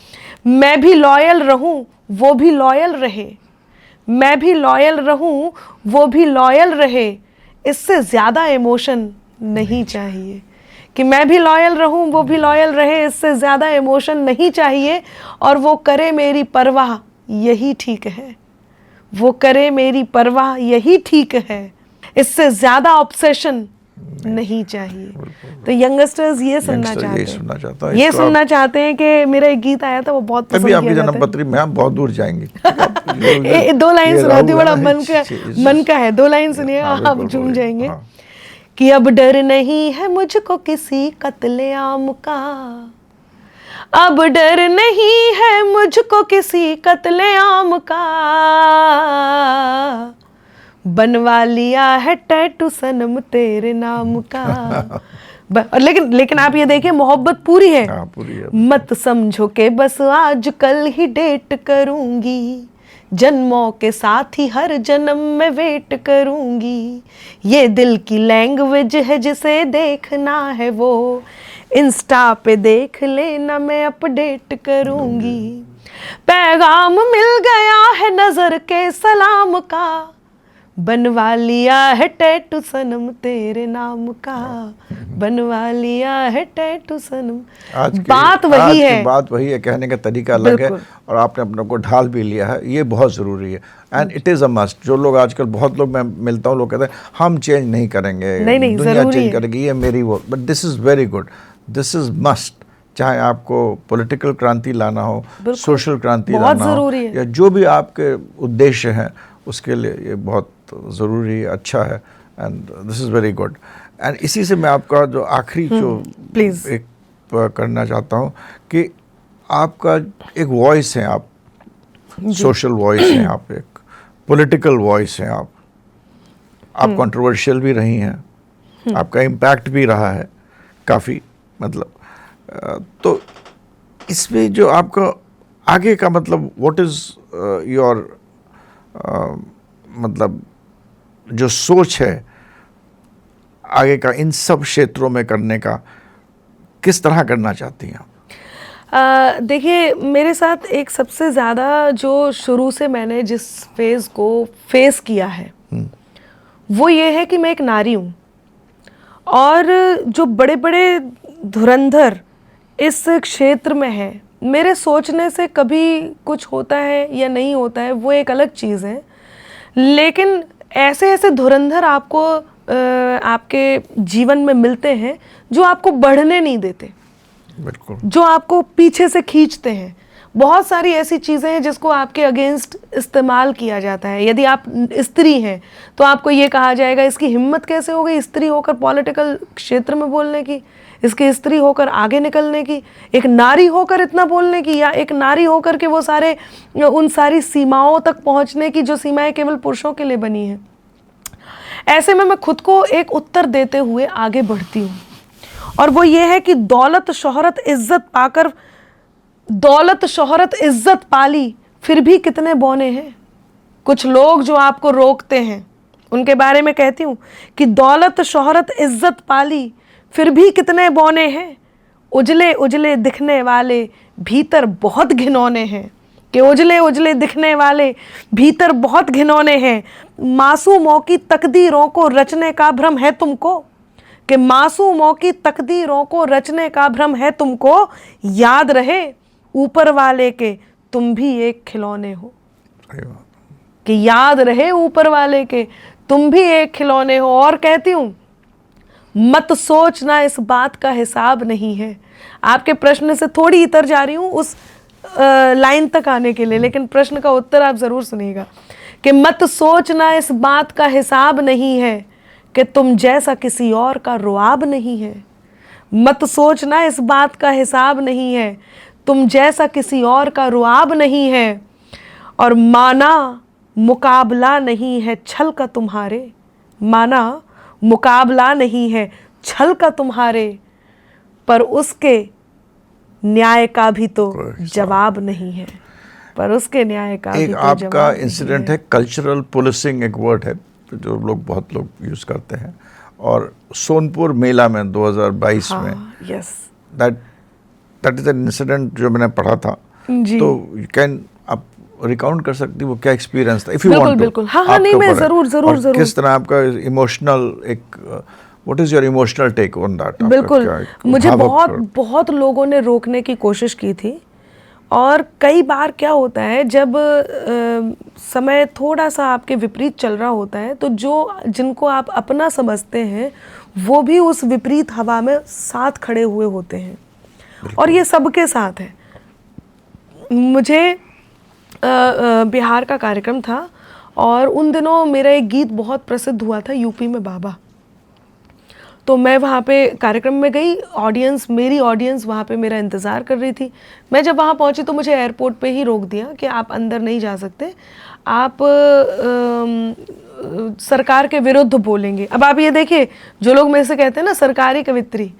मैं भी लॉयल रहूं वो भी लॉयल रहे, मैं भी लॉयल रहूं वो भी लॉयल रहे, इससे ज़्यादा इमोशन नहीं चाहिए। कि मैं भी लॉयल रहूं वो भी लॉयल रहे, इससे ज़्यादा इमोशन नहीं चाहिए। और वो करे मेरी परवाह यही ठीक है, वो करे मेरी परवाह यही ठीक है, इससे ज़्यादा ऑब्सेशन नहीं चाहिए। तो यंगस्टर्स ये सुनना चाहते हैं, ये सुनना चाहते हैं कि मेरा एक गीत आया था वो बहुत पसंद किया जाता है। जन्मपत्री में हम बहुत दूर जाएंगे। 2 लाइन सुनाती हूँ, बड़ा मन का है, 2 लाइन सुनिएगा आप झूम जाएंगे। कि अब डर नहीं है मुझको किसी कत्लेआम का, अब डर नहीं है मुझको किसी कत्लेआम का, बनवा लिया है टैटू सनम तेरे नाम का। लेकिन आप ये देखिए मोहब्बत पूरी है, पूरी है। मत समझो के बस आज कल ही डेट करूंगी, जन्मों के साथ ही हर जन्म में वेट करूंगी, ये दिल की लैंग्वेज है जिसे देखना है वो इंस्टा पे देख लेना मैं अपडेट करूंगी, पैगाम मिल गया है नजर के सलाम का, बनवा लिया है टैटू सनम तेरे नाम का, बनवा लिया है टैटू सनम। बात वही है, बात वही है, कहने का तरीका अलग है और आपने अपने को ढाल भी लिया है, ये बहुत ज़रूरी है and it is a must. जो लोग आजकल बहुत लोग मैं मिलता हूँ, लोग कहते हैं हम चेंज नहीं करेंगे, नहीं, दुनिया चेंज करेगी, ये मेरी वो, but this is very good, this is must. चाहे आपको पॉलिटिकल क्रांति लाना हो, सोशल क्रांति लाना हो, या जो भी आपके उद्देश्य हैं उसके लिए ये बहुत ज़रूरी है, अच्छा है and this is very good. And इसी से मैं आपका जो आखिरी जो प्लीज़ एक करना चाहता हूँ कि आपका एक वॉइस है, आप सोशल वॉइस हैं, आप एक पॉलिटिकल वॉइस हैं, आप कंट्रोवर्शियल भी रही हैं, आपका इम्पैक्ट भी रहा है काफ़ी, मतलब तो इसमें जो आपका आगे का मतलब व्हाट इज़ योर मतलब जो सोच है आगे का इन सब क्षेत्रों में करने का, किस तरह करना चाहती हैं आप? देखिए मेरे साथ एक सबसे ज़्यादा जो शुरू से मैंने जिस फेज़ को फेस किया है वो ये है कि मैं एक नारी हूँ और जो बड़े बड़े धुरंधर इस क्षेत्र में है, मेरे सोचने से कभी कुछ होता है या नहीं होता है वो एक अलग चीज़ है, लेकिन ऐसे ऐसे धुरंधर आपको आपके जीवन में मिलते हैं जो आपको बढ़ने नहीं देते, बिल्कुल, जो आपको पीछे से खींचते हैं। बहुत सारी ऐसी चीज़ें हैं जिसको आपके अगेंस्ट इस्तेमाल किया जाता है। यदि आप स्त्री हैं तो आपको ये कहा जाएगा इसकी हिम्मत कैसे हो गई स्त्री होकर पॉलिटिकल क्षेत्र में बोलने की, इसकी स्त्री होकर आगे निकलने की, एक नारी होकर इतना बोलने की, या एक नारी होकर के वो सारे उन सारी सीमाओं तक पहुंचने की जो सीमाएं केवल पुरुषों के लिए बनी हैं। ऐसे में मैं खुद को एक उत्तर देते हुए आगे बढ़ती हूँ और वो ये है कि दौलत शोहरत इज्जत पाली फिर भी कितने बौने हैं। कुछ लोग जो आपको रोकते हैं उनके बारे में कहती हूँ कि दौलत शोहरत इज्जत पाली फिर भी कितने बौने हैं, उजले उजले दिखने वाले भीतर बहुत घिनौने हैं, कि उजले उजले दिखने वाले भीतर बहुत घिनौने हैं। मासूमों की तकदीरों को रचने का भ्रम है तुमको, कि मासूमों की तकदीरों को रचने का भ्रम है तुमको, याद रहे ऊपर वाले के तुम भी एक खिलौने हो, कि याद रहे ऊपर वाले के तुम भी एक खिलौने हो। और कहती हूँ मत सोचना इस बात का हिसाब नहीं है। आपके प्रश्न से थोड़ी इतर जा रही हूँ उस लाइन तक आने के लिए, लेकिन प्रश्न का उत्तर आप ज़रूर सुनिएगा कि मत सोचना इस बात का हिसाब नहीं है कि तुम जैसा किसी और का रुआब नहीं है। मत सोचना इस बात का हिसाब नहीं है, तुम जैसा किसी और का रुआब नहीं है। और माना मुकाबला नहीं है छल का तुम्हारे, माना मुकाबला नहीं है छल का तुम्हारे, पर उसके न्याय का भी तो जवाब नहीं है, पर उसके न्याय का भी तो आपका इंसिडेंट है कल्चरल पुलिसिंग, एक वर्ड है, जो लोग बहुत लोग यूज़ करते हैं, और सोनपुर मेला में 2022 में yes, that is an incident जो मैंने पढ़ा था। जी, तो कैन आप रिकाउंट कर सकती वो क्या एक्सपीरियंस था, इफ़ यू बिल्कुल वांट टू? बिल्कुल, हाँ हाँ, नहीं मैं ज़रूर ज़रूर और ज़रूर, किस तरह आपका इमोशनल एक what is your emotional take on that? बिल्कुल। मुझे बहुत लोगों ने रोकने की कोशिश की थी, और कई बार क्या होता है जब समय थोड़ा सा आपके विपरीत चल रहा होता है, तो जिनको आप अपना समझते हैं वो भी उस विपरीत हवा में साथ खड़े हुए होते हैं, और ये सबके साथ है। मुझे बिहार का कार्यक्रम था, और उन दिनों मेरा एक गीत बहुत प्रसिद्ध हुआ था, यूपी में बाबा। तो मैं वहाँ पे कार्यक्रम में गई, मेरी ऑडियंस वहाँ पे मेरा इंतज़ार कर रही थी। मैं जब वहाँ पहुँची तो मुझे एयरपोर्ट पे ही रोक दिया कि आप अंदर नहीं जा सकते, आप सरकार के विरुद्ध बोलेंगे। अब आप ये देखिए, जो लोग मेरे से कहते हैं ना सरकारी कवित्री,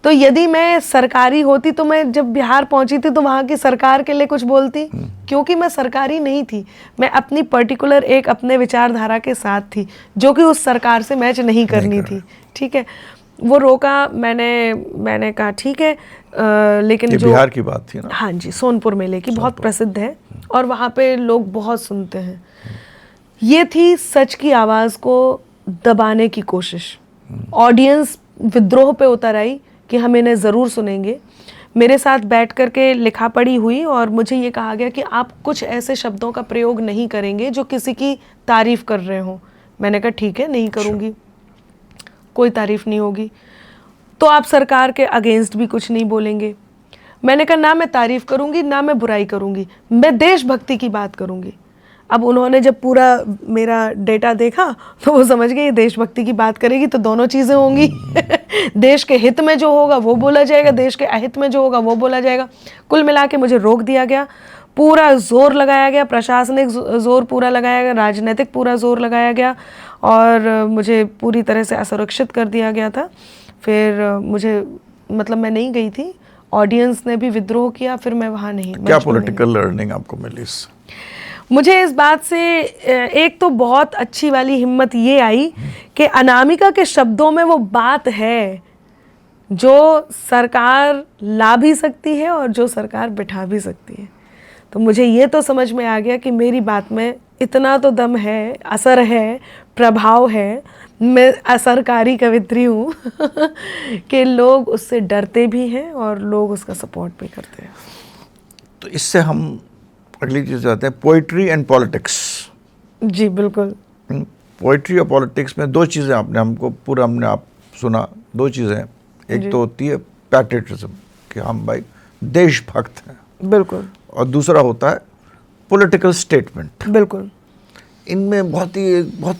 तो यदि मैं सरकारी होती तो मैं जब बिहार पहुंची थी तो वहाँ की सरकार के लिए कुछ बोलती, क्योंकि मैं सरकारी नहीं थी, मैं अपनी पर्टिकुलर एक अपने विचारधारा के साथ थी जो कि उस सरकार से मैच नहीं करनी थी। ठीक है, वो रोका, मैंने कहा ठीक है, लेकिन ये जो बिहार की बात थी ना? हाँ जी, सोनपुर मेले की, बहुत प्रसिद्ध है और वहाँ पे लोग बहुत सुनते हैं। ये थी सच की आवाज़ को दबाने की कोशिश। ऑडियंस विद्रोह पे उतर आई कि हम इन्हें ज़रूर सुनेंगे। मेरे साथ बैठ कर के लिखा पढ़ी हुई, और मुझे ये कहा गया कि आप कुछ ऐसे शब्दों का प्रयोग नहीं करेंगे जो किसी की तारीफ़ कर रहे हो। मैंने कहा ठीक है, नहीं करूँगी, कोई तारीफ़ नहीं होगी। तो आप सरकार के अगेंस्ट भी कुछ नहीं बोलेंगे। मैंने कहा ना मैं तारीफ़ करूँगी ना मैं बुराई करूँगी, मैं देशभक्ति की बात करूँगी। अब उन्होंने जब पूरा मेरा डेटा देखा तो वो समझ गए ये देशभक्ति की बात करेगी तो दोनों चीज़ें होंगी। देश के हित में जो होगा वो बोला जाएगा, देश के अहित में जो होगा वो बोला जाएगा। कुल मिला के मुझे रोक दिया गया, पूरा जोर लगाया गया, प्रशासनिक जोर पूरा लगाया गया, राजनीतिक पूरा जोर लगाया गया, और मुझे पूरी तरह से असुरक्षित कर दिया गया था। फिर मुझे मतलब मैं नहीं गई थी, ऑडियंस ने भी विद्रोह किया, फिर मैं वहाँ नहीं। क्या पॉलिटिकल लर्निंग आपको मिली इससे? मुझे इस बात से एक तो बहुत अच्छी वाली हिम्मत ये आई कि अनामिका के शब्दों में वो बात है जो सरकार ला भी सकती है और जो सरकार बिठा भी सकती है। तो मुझे ये तो समझ में आ गया कि मेरी बात में इतना तो दम है, असर है, प्रभाव है, मैं असरकारी कवित्री हूँ कि लोग उससे डरते भी हैं और लोग उसका सपोर्ट भी करते हैं। तो इससे हम अगली चीज़ आते हैं, पोइट्री एंड पॉलिटिक्स। जी बिल्कुल। पोइट्री और पॉलिटिक्स में दो चीज़ें हमने आप सुना, दो चीज़ें। एक तो होती है पैट्रियटिज्म कि हम भाई देशभक्त हैं, बिल्कुल, और दूसरा होता है पॉलिटिकल स्टेटमेंट। बिल्कुल। इनमें बहुत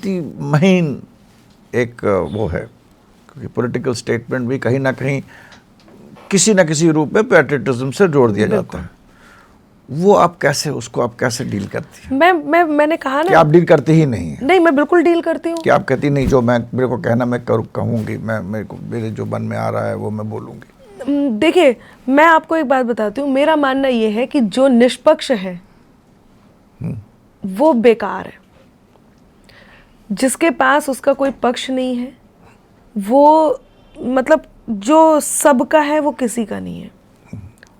ही महीन एक वो है, क्योंकि पॉलिटिकल स्टेटमेंट भी कहीं ना कहीं किसी ना किसी रूप में पैट्रियटिज्म से जोड़ दिया जाता है। वो आप कैसे डील करती हैं? मैंने कहा ना कि आप डील करते ही नहीं हैं। नहीं, मैं बिल्कुल डील करती हूँ। कि आप कहती नहीं, जो मेरे को कहना मैं कहूँगी, मेरे जो मन में आ रहा है वो मैं बोलूँगी। देखिए, मैं आपको एक बात बताती हूँ, मेरा मानना ये है कि जो निष्पक्ष है वो बेकार है। जिसके पास उसका कोई पक्ष नहीं है, वो मतलब जो सबका है वो किसी का नहीं है,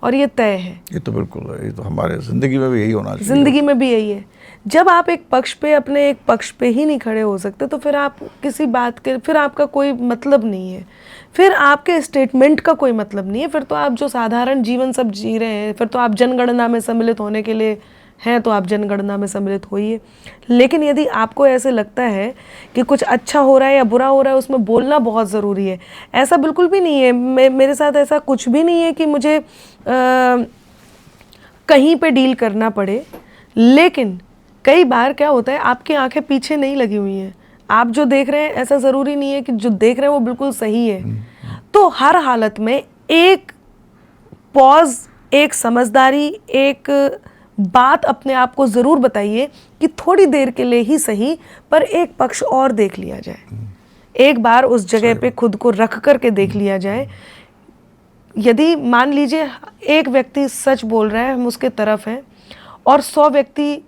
और ये तय है। ये तो बिल्कुल है, ये तो हमारे ज़िंदगी में भी यही होना चाहिए। ज़िंदगी में भी यही है। जब आप एक पक्ष पे, अपने एक पक्ष पे ही नहीं खड़े हो सकते, तो फिर आप किसी बात के, फिर आपका कोई मतलब नहीं है, फिर आपके स्टेटमेंट का कोई मतलब नहीं है। फिर तो आप जो साधारण जीवन सब जी रहे हैं, फिर तो आप जनगणना में सम्मिलित होने के लिए हैं तो आप जनगणना में सम्मिलित होइए। लेकिन यदि आपको ऐसे लगता है कि कुछ अच्छा हो रहा है या बुरा हो रहा है, उसमें बोलना बहुत ज़रूरी है, ऐसा बिल्कुल भी नहीं है। मेरे साथ ऐसा कुछ भी नहीं है कि मुझे कहीं पे डील करना पड़े। लेकिन कई बार क्या होता है, आपकी आंखें पीछे नहीं लगी हुई हैं, आप जो देख रहे हैं ऐसा ज़रूरी नहीं है कि जो देख रहे हैं वो बिल्कुल सही है। तो हर हालत में एक पॉज, एक समझदारी, एक बात अपने आप को ज़रूर बताइए कि थोड़ी देर के लिए ही सही, पर एक पक्ष और देख लिया जाए, एक बार उस जगह पे खुद को रख करके देख लिया जाए। यदि मान लीजिए एक व्यक्ति सच बोल रहा है, हम उसके तरफ हैं, और 100 व्यक्ति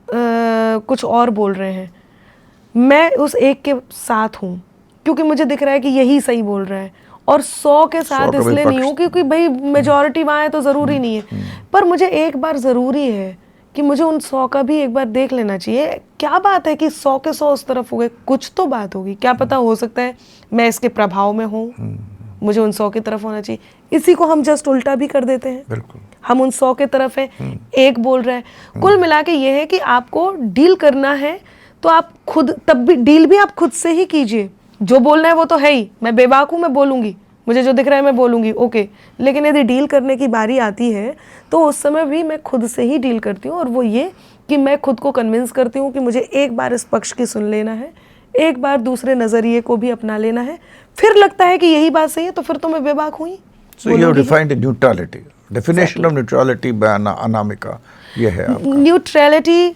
कुछ और बोल रहे हैं, मैं उस एक के साथ हूँ क्योंकि मुझे दिख रहा है कि यही सही बोल रहा है, और 100 के साथ 100 का इसलिए नहीं विपक्ष। हूँ क्योंकि भाई मेजॉरिटी वहाँ है तो ज़रूरी नहीं है, पर मुझे एक बार ज़रूरी है कि मुझे उन 100 का भी एक बार देख लेना चाहिए। क्या बात है कि 100 के 100 उस तरफ हो गए, कुछ तो बात होगी, क्या पता, हो सकता है मैं इसके प्रभाव में हूँ, मुझे उन 100 की तरफ होना चाहिए। इसी को हम जस्ट उल्टा भी कर देते हैं, बिल्कुल। हम उन 100 के तरफ है, एक बोल रहा है। कुल मिला के ये है कि आपको डील करना है तो आप खुद, तब भी डील भी आप खुद से ही कीजिए। जो बोलना है वो तो है ही, मैं बेबाक हूँ, मैं बोलूँगी, मुझे जो दिख रहा है मैं बोलूँगी, ओके। लेकिन यदि डील करने की बारी आती है तो उस समय भी मैं खुद से ही डील करती हूँ, और वो ये कि मैं खुद को कन्विंस करती हूँ कि मुझे एक बार इस पक्ष की सुन लेना है, एक बार दूसरे नज़रिए को भी अपना लेना है, फिर लगता है कि यही बात सही है तो फिर तो मैं बेबाक हुई। So you have defined neutrality. Definition of neutrality by Anamika ये है आपका। Neutrality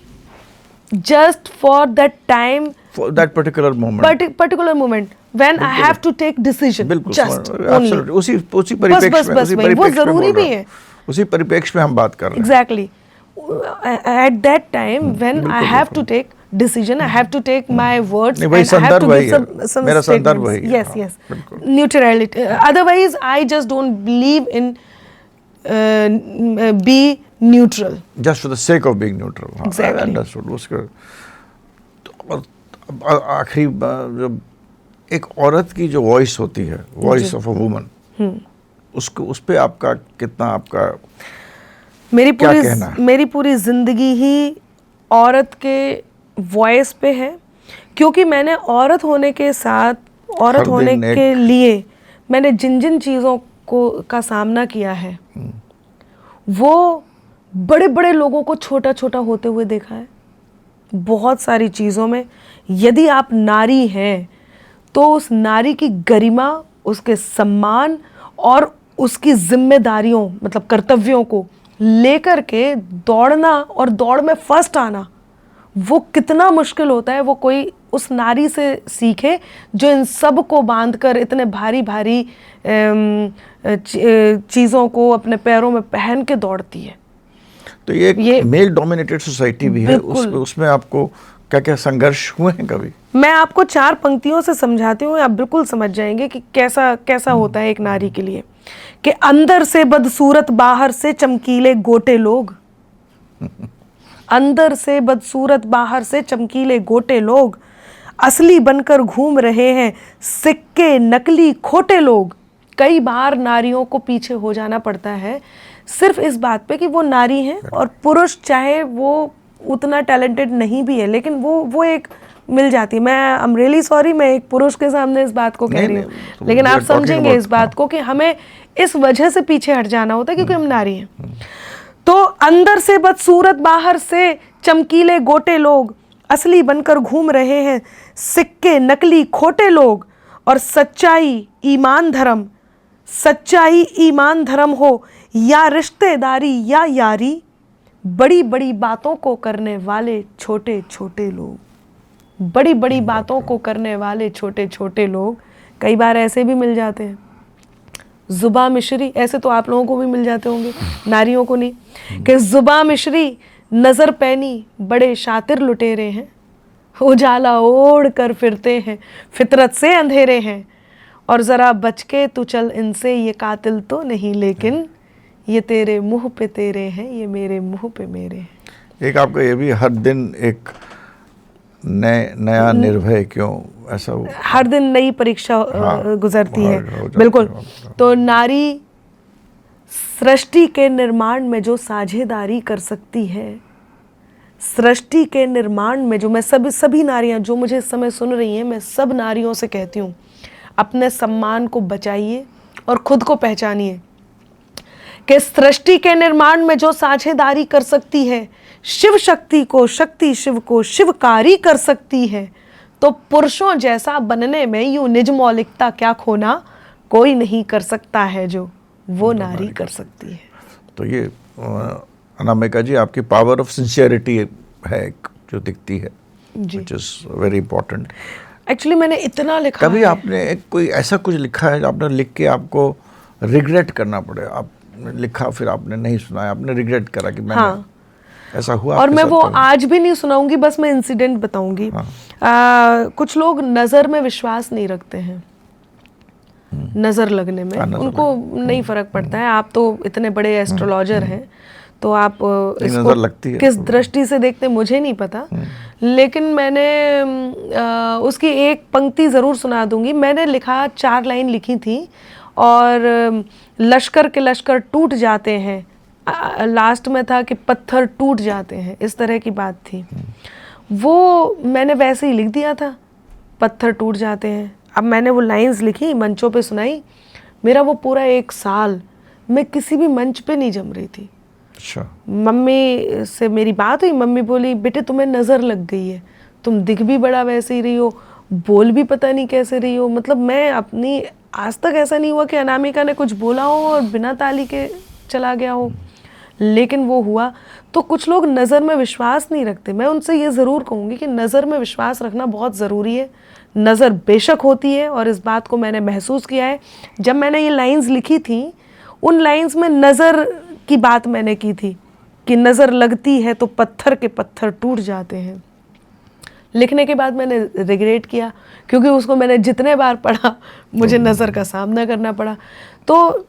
just for that time, For that particular moment. particular moment when I have to take decision, बिल्कुल just absolutely. only, उसी परिप्रेक्ष्य में, बस उसी वही, वो परिप्रेक्ष्य में जरूरी बोल भी रहा है। हूँ। उसी परिप्रेक्ष्य में हम बात कर रहे हैं। exactly at that time when I have to take decision, I have to take my words नहीं, वही and I have संदर्भ to वही give है। some मेरा संदर्भ statements. वही है। yes हाँ, yes बिल्कुल। neutrality, otherwise I just don't believe in be neutral. Just for the sake of being neutral. हाँ, Exactly. I understood. उसके तो अब आखिरी जब एक औरत की जो वॉइस होती है, वॉइस ऑफ अ वुमन, उसको उस पे आपका कितना आपका क्या कहना है? मेरी पूरी जिंदगी ही औरत के वॉइस पे है, क्योंकि मैंने औरत होने के साथ, औरत हर होने दिन के लिए मैंने जिन जिन चीज़ों को का सामना किया है, वो बड़े बड़े लोगों को छोटा छोटा होते हुए देखा है। बहुत सारी चीज़ों में यदि आप नारी हैं तो उस नारी की गरिमा, उसके सम्मान और उसकी जिम्मेदारियों, मतलब कर्तव्यों को लेकर के दौड़ना और दौड़ में फर्स्ट आना, वो कितना मुश्किल होता है, वो कोई उस नारी से सीखे जो इन सब को बांधकर इतने भारी भारी चीज़ों को अपने पैरों में पहन के दौड़ती है। तो ये मेल डोमिनेटेड सोसाइटी भी है, उसमें आपको क्या क्या संघर्ष हुए हैं कभी? मैं आपको 4 पंक्तियों से समझाती हूँ, आप बिल्कुल समझ जाएंगे कि कैसा कैसा होता है एक नारी के लिए। कि अंदर से बदसूरत, बाहर से चमकीले गोटे लोग, अंदर से बदसूरत, बाहर से चमकीले गोटे लोग, असली बनकर घूम रहे हैं सिक्के नकली खोटे लोग। कई बार नारियों को पीछे हो जाना पड़ता है सिर्फ इस बात पे कि वो नारी हैं, और पुरुष चाहे वो उतना टैलेंटेड नहीं भी है, लेकिन वो एक मिल जाती है। मैं आई एम रियली सॉरी, मैं एक पुरुष के सामने इस बात को कह रही हूँ, लेकिन आप समझेंगे इस बात को कि हमें इस वजह से पीछे हट जाना होता है क्योंकि हम नारी हैं। तो अंदर से बदसूरत, बाहर से चमकीले गोटे लोग, असली बनकर घूम रहे हैं सिक्के नकली खोटे लोग, और सच्चाई ईमान धर्म, सच्चाई ईमान धर्म हो या रिश्तेदारी या यारी, बड़ी बड़ी बातों को करने वाले छोटे छोटे लोग, बड़ी बड़ी बातों को करने वाले छोटे छोटे लोग। कई बार ऐसे भी मिल जाते हैं, जुबा मिश्री, ऐसे तो आप लोगों को भी मिल जाते होंगे, नारियों को नहीं, कि जुबा मिश्री नज़र पैनी बड़े शातिर लुटेरे हैं, उजाला ओढ़ कर फिरते हैं फितरत से अंधेरे हैं, और ज़रा बच के तू चल इनसे, ये कातिल तो नहीं लेकिन ये तेरे मुंह पे तेरे हैं, ये मेरे मुंह पे मेरे हैं। एक आपका ये भी हर दिन एक नया निर्भय क्यों ऐसा हो? हर दिन नई परीक्षा गुजरती है, बिल्कुल। तो नारी सृष्टि के निर्माण में जो साझेदारी कर सकती है, सृष्टि के निर्माण में जो, मैं सभी नारियां जो मुझे इस समय सुन रही हैं, मैं सब नारियों से कहती हूँ, अपने सम्मान को बचाइए और खुद को पहचानिए कि सृष्टि के निर्माण में जो साझेदारी कर सकती है, शिव शक्ति को, शक्ति शिव को शिवकारी कर सकती है, तो पुरुषों जैसा बनने में यूं निज मौलिकता क्या खोना कोई नहीं कर सकता है जो वो नारी कर सकती है। तो ये अनामिका जी आपकी पावर ऑफ सिंसियरिटी है जो दिखती है, which is very important. Actually मैंने इतना लिखा कभी है। आपने कोई ऐसा कुछ लिखा है आपने लिख के आपको रिग्रेट करना पड़े? आपने लिखा फिर आपने नहीं सुनाया, आपने रिग्रेट करा कि मैंने ऐसा हुआ और आपके मैं साथ वो कभी? आज भी नहीं सुनाऊंगी, बस मैं इंसिडेंट बताऊंगी। कुछ लोग नज़र में विश्वास नहीं रखते हैं, नज़र लगने में हाँ, नज़र उनको नहीं फर्क पड़ता है। आप तो इतने बड़े एस्ट्रोलॉजर हैं, तो आप इसको नज़र लगती है किस तो। दृष्टि से देखते हैं मुझे नहीं पता, लेकिन मैंने उसकी एक पंक्ति ज़रूर सुना दूंगी। मैंने लिखा, 4 लाइन लिखी थी, और लश्कर के लश्कर टूट जाते हैं, लास्ट में था कि पत्थर टूट जाते हैं, इस तरह की बात थी। वो मैंने वैसे ही लिख दिया था, पत्थर टूट जाते हैं। अब मैंने वो लाइंस लिखी, मंचों पे सुनाई, मेरा वो पूरा 1 साल मैं किसी भी मंच पे नहीं जम रही थी। अच्छा। मम्मी से मेरी बात हुई, मम्मी बोली बेटे तुम्हें नज़र लग गई है, तुम दिख भी बड़ा वैसे ही रही हो, बोल भी पता नहीं कैसे रही हो। मतलब मैं अपनी, आज तक ऐसा नहीं हुआ कि अनामिका ने कुछ बोला हो और बिना ताली के चला गया हो, लेकिन वो हुआ। तो कुछ लोग नज़र में विश्वास नहीं रखते। मैं उनसे ये ज़रूर कहूँगी कि नज़र में विश्वास रखना बहुत ज़रूरी है। नज़र बेशक होती है, और इस बात को मैंने महसूस किया है। जब मैंने ये लाइंस लिखी थी, उन लाइंस में नज़र की बात मैंने की थी कि नज़र लगती है तो पत्थर के पत्थर टूट जाते हैं। लिखने के बाद मैंने रिग्रेट किया, क्योंकि उसको मैंने जितने बार पढ़ा मुझे नज़र का सामना करना पड़ा। तो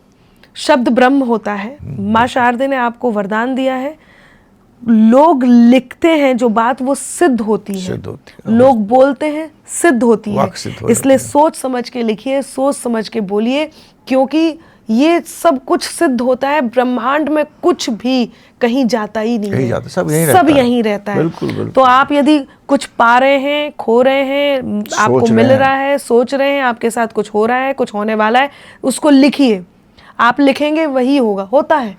शब्द ब्रह्म होता है। माँ शारदे ने आपको वरदान दिया है, लोग लिखते हैं जो बात वो सिद्ध होती है, सिद्ध होती है। लोग बोलते हैं सिद्ध होती है। वाक सिद्ध हो इसलिए जाती है। सोच समझ के लिखिए, सोच समझ के बोलिए, क्योंकि ये सब कुछ सिद्ध होता है। ब्रह्मांड में कुछ भी कहीं जाता ही नहीं कहीं है, जाता, सब यहीं सब रहता है। यहीं रहता है। बिल्कुल, बिल्कुल। तो आप यदि कुछ पा रहे हैं, खो रहे हैं, आपको सोच मिल रहे हैं। रहा है, सोच रहे हैं, आपके साथ कुछ हो रहा है, कुछ होने वाला है, उसको लिखिए। आप लिखेंगे वही होगा, होता है।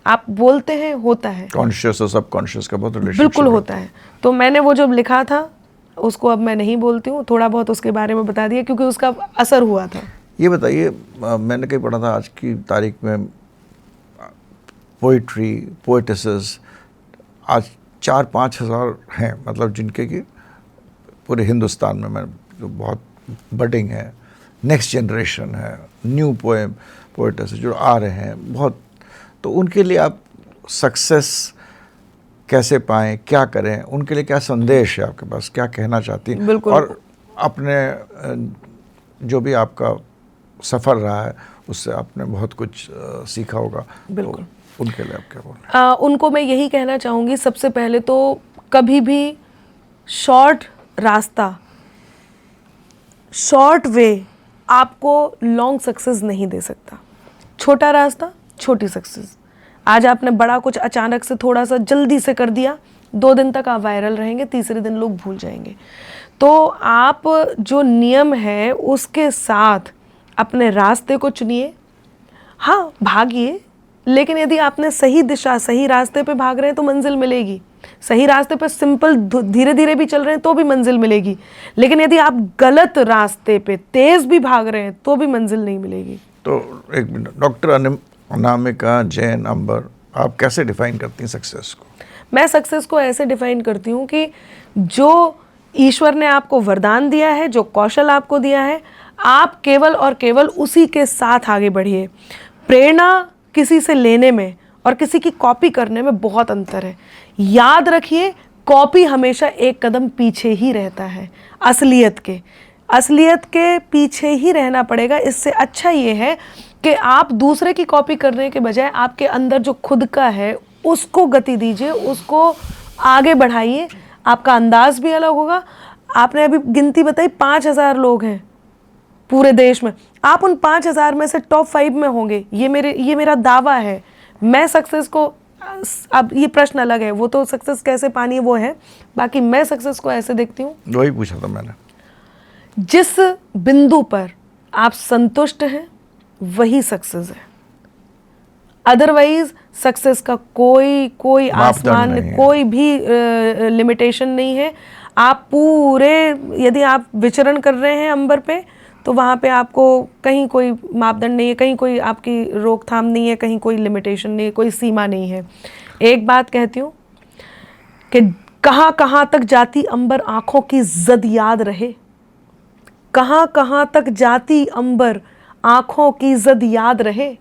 आप बोलते हैं, होता है, कॉन्शियस और सबकॉन्शियस का बहुत रिलेशनशिप बिल्कुल होता है। तो मैंने वो जो लिखा था उसको अब मैं नहीं बोलती हूँ, थोड़ा बहुत उसके बारे में बता दिया, क्योंकि उसका असर हुआ था। ये बताइए, मैंने कहीं पढ़ा था आज की तारीख में पोइट्री पोइटेसेस आज 4-5 हज़ार हैं, मतलब जिनके कि पूरे हिंदुस्तान में मैं जो बहुत बडिंग है, नेक्स्ट जनरेशन है, न्यू पोइटेसेस जो आ रहे हैं बहुत। तो उनके लिए आप सक्सेस कैसे पाएं, क्या करें, उनके लिए क्या संदेश है आपके पास, क्या कहना चाहती हैं? बिल्कुल। और अपने जो भी आपका सफ़र रहा है उससे आपने बहुत कुछ सीखा होगा, बिल्कुल। तो उनके लिए आप क्या बोल रहे हैं? उनको मैं यही कहना चाहूँगी, सबसे पहले तो कभी भी शॉर्ट रास्ता, शॉर्ट वे आपको लॉन्ग सक्सेस नहीं दे सकता। छोटा रास्ता, छोटी सक्सेस। आज आपने बड़ा कुछ अचानक से थोड़ा सा जल्दी से कर दिया, 2 दिन तक आप वायरल रहेंगे, तीसरे दिन लोग भूल जाएंगे। तो आप जो नियम है उसके साथ अपने रास्ते को चुनिए। हाँ, भागिए, लेकिन यदि आपने सही दिशा, सही रास्ते पे भाग रहे हैं तो मंजिल मिलेगी। सही रास्ते पे सिंपल धीरे धीरे भी चल रहे हैं तो भी मंजिल मिलेगी। लेकिन यदि आप गलत रास्ते पे तेज भी भाग रहे हैं तो भी मंजिल नहीं मिलेगी। तो एक मिनट, डॉक्टर अनामिका जैन अंबर, आप कैसे डिफाइन करती हैं सक्सेस को? मैं सक्सेस को ऐसे डिफाइन करती हूँ कि जो ईश्वर ने आपको वरदान दिया है, जो कौशल आपको दिया है, आप केवल और केवल उसी के साथ आगे बढ़िए। प्रेरणा किसी से लेने में और किसी की कॉपी करने में बहुत अंतर है। याद रखिए, कॉपी हमेशा एक कदम पीछे ही रहता है असलियत के। असलियत के पीछे ही रहना पड़ेगा। इससे अच्छा ये है कि आप दूसरे की कॉपी करने के बजाय आपके अंदर जो खुद का है उसको गति दीजिए, उसको आगे बढ़ाइए। आपका अंदाज भी अलग होगा। आपने अभी गिनती बताई, 5000 लोग हैं पूरे देश में, आप उन 5000 में से टॉप 5 में होंगे, ये मेरा दावा है। मैं सक्सेस को, अब ये प्रश्न अलग है, वो तो सक्सेस कैसे पानी है वो है, बाकी मैं सक्सेस को ऐसे देखती हूँ, वही पूछा था मैंने। जिस बिंदु पर आप संतुष्ट हैं वही सक्सेस है। अदरवाइज सक्सेस का कोई आसमान, कोई भी लिमिटेशन नहीं है। आप पूरे, यदि आप विचरण कर रहे हैं अंबर पे, तो वहाँ पे आपको कहीं कोई मापदंड नहीं है, कहीं कोई आपकी रोकथाम नहीं है, कहीं कोई लिमिटेशन नहीं है, कोई सीमा नहीं है। एक बात कहती हूँ कि कहाँ कहाँ तक जाती अंबर आँखों की जद याद रहे। कहाँ कहाँ तक जाती अंबर आँखों की जद याद रहे।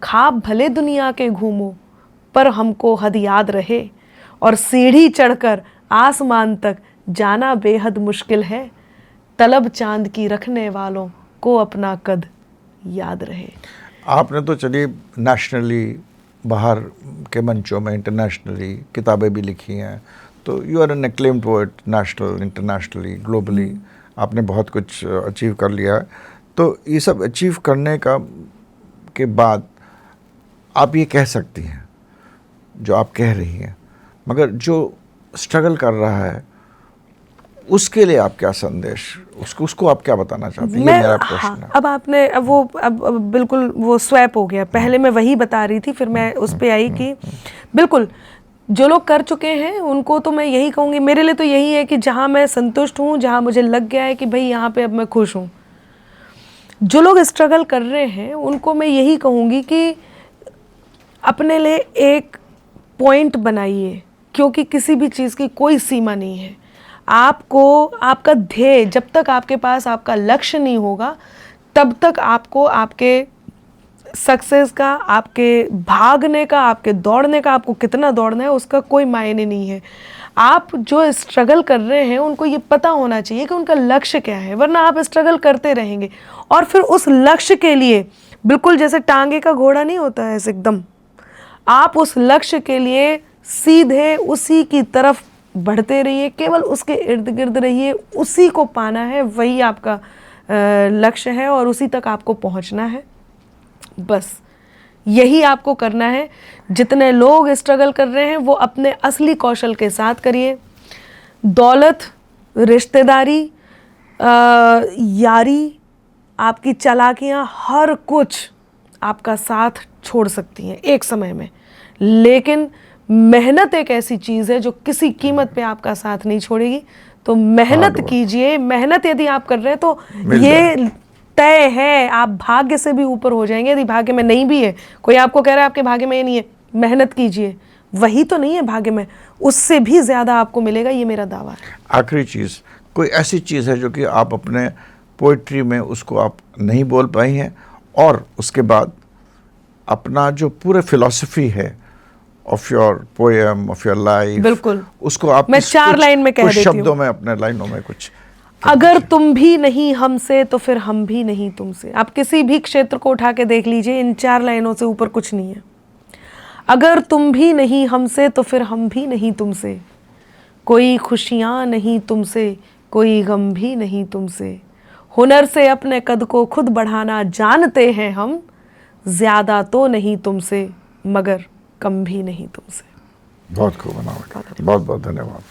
ख्वाब भले दुनिया के घूमो पर हमको हद याद रहे। और सीढ़ी चढ़कर आसमान तक जाना बेहद मुश्किल है। तलब चांद की रखने वालों को अपना कद याद रहे। आपने तो चलिए नेशनली बाहर के मंचों में इंटरनेशनली किताबें भी लिखी हैं, तो you are an acclaimed poet national internationally globally, आपने बहुत कुछ अचीव कर लिया है। तो ये सब अचीव करने के बाद आप ये कह सकती हैं जो आप कह रही हैं, मगर जो स्ट्रगल कर रहा है उसके लिए आप क्या संदेश, उसको आप क्या बताना चाहती हैं? ये मेरा प्रश्न है। अब आपने अब बिल्कुल वो स्वैप हो गया। पहले मैं वही बता रही थी, फिर मैं उस पे आई कि बिल्कुल जो लोग कर चुके हैं उनको तो मैं यही कहूँगी, मेरे लिए तो यही है कि जहाँ मैं संतुष्ट हूँ, जहाँ मुझे लग गया है कि भाई यहाँ पे अब मैं खुश हूँ। जो लोग स्ट्रगल कर रहे हैं उनको मैं यही कहूँगी कि अपने लिए एक पॉइंट बनाइए, क्योंकि किसी भी चीज़ की कोई सीमा नहीं है। आपको आपका ध्येय, जब तक आपके पास आपका लक्ष्य नहीं होगा तब तक आपको आपके सक्सेस का, आपके भागने का, आपके दौड़ने का, आपको कितना दौड़ना है उसका कोई मायने नहीं है। आप जो स्ट्रगल कर रहे हैं उनको ये पता होना चाहिए कि उनका लक्ष्य क्या है, वरना आप स्ट्रगल करते रहेंगे और फिर उस लक्ष्य के लिए बिल्कुल जैसे टांगे का घोड़ा नहीं होता है ऐसे एकदम, आप उस लक्ष्य के लिए सीधे उसी की तरफ बढ़ते रहिए, केवल उसके इर्द गिर्द रहिए, उसी को पाना है, वही आपका लक्ष्य है और उसी तक आपको पहुंचना है। बस यही आपको करना है। जितने लोग स्ट्रगल कर रहे हैं वो अपने असली कौशल के साथ करिए। दौलत, रिश्तेदारी, यारी, आपकी चालाकियाँ, हर कुछ आपका साथ छोड़ सकती हैं एक समय में, लेकिन मेहनत एक ऐसी चीज़ है जो किसी कीमत पे आपका साथ नहीं छोड़ेगी। तो मेहनत कीजिए। मेहनत यदि आप कर रहे हैं तो ये तय है आप भाग्य से भी ऊपर हो जाएंगे। यदि भाग्य में नहीं भी है, कोई आपको कह रहा है आपके भाग्य में ये नहीं है, मेहनत कीजिए, वही तो नहीं है भाग्य में, उससे भी ज़्यादा आपको मिलेगा, ये मेरा दावा है। आखिरी चीज़, कोई ऐसी चीज़ है जो कि आप अपने पोइट्री में उसको आप नहीं बोल पाई हैं और उसके बाद अपना जो पूरे फिलॉसफी है of your poem, of your life, बिल्कुल, उसको आप मैं 4 लाइन में कह देती हूँ, शब्दों में, अपने लाइनों में कुछ। अगर तुम भी नहीं हमसे तो फिर हम भी नहीं तुमसे। आप किसी भी क्षेत्र को उठा के देख लीजिए, इन 4 लाइनों से ऊपर कुछ नहीं है। अगर तुम भी नहीं हमसे तो फिर हम भी नहीं तुमसे, कोई खुशियाँ नहीं तुमसे, कोई गम भी नहीं तुमसे, हुनर से अपने कद को खुद बढ़ाना जानते हैं हम, ज़्यादा तो नहीं तुमसे मगर कम भी नहीं तुमसे। बहुत खूब बनाओ, बहुत बहुत धन्यवाद।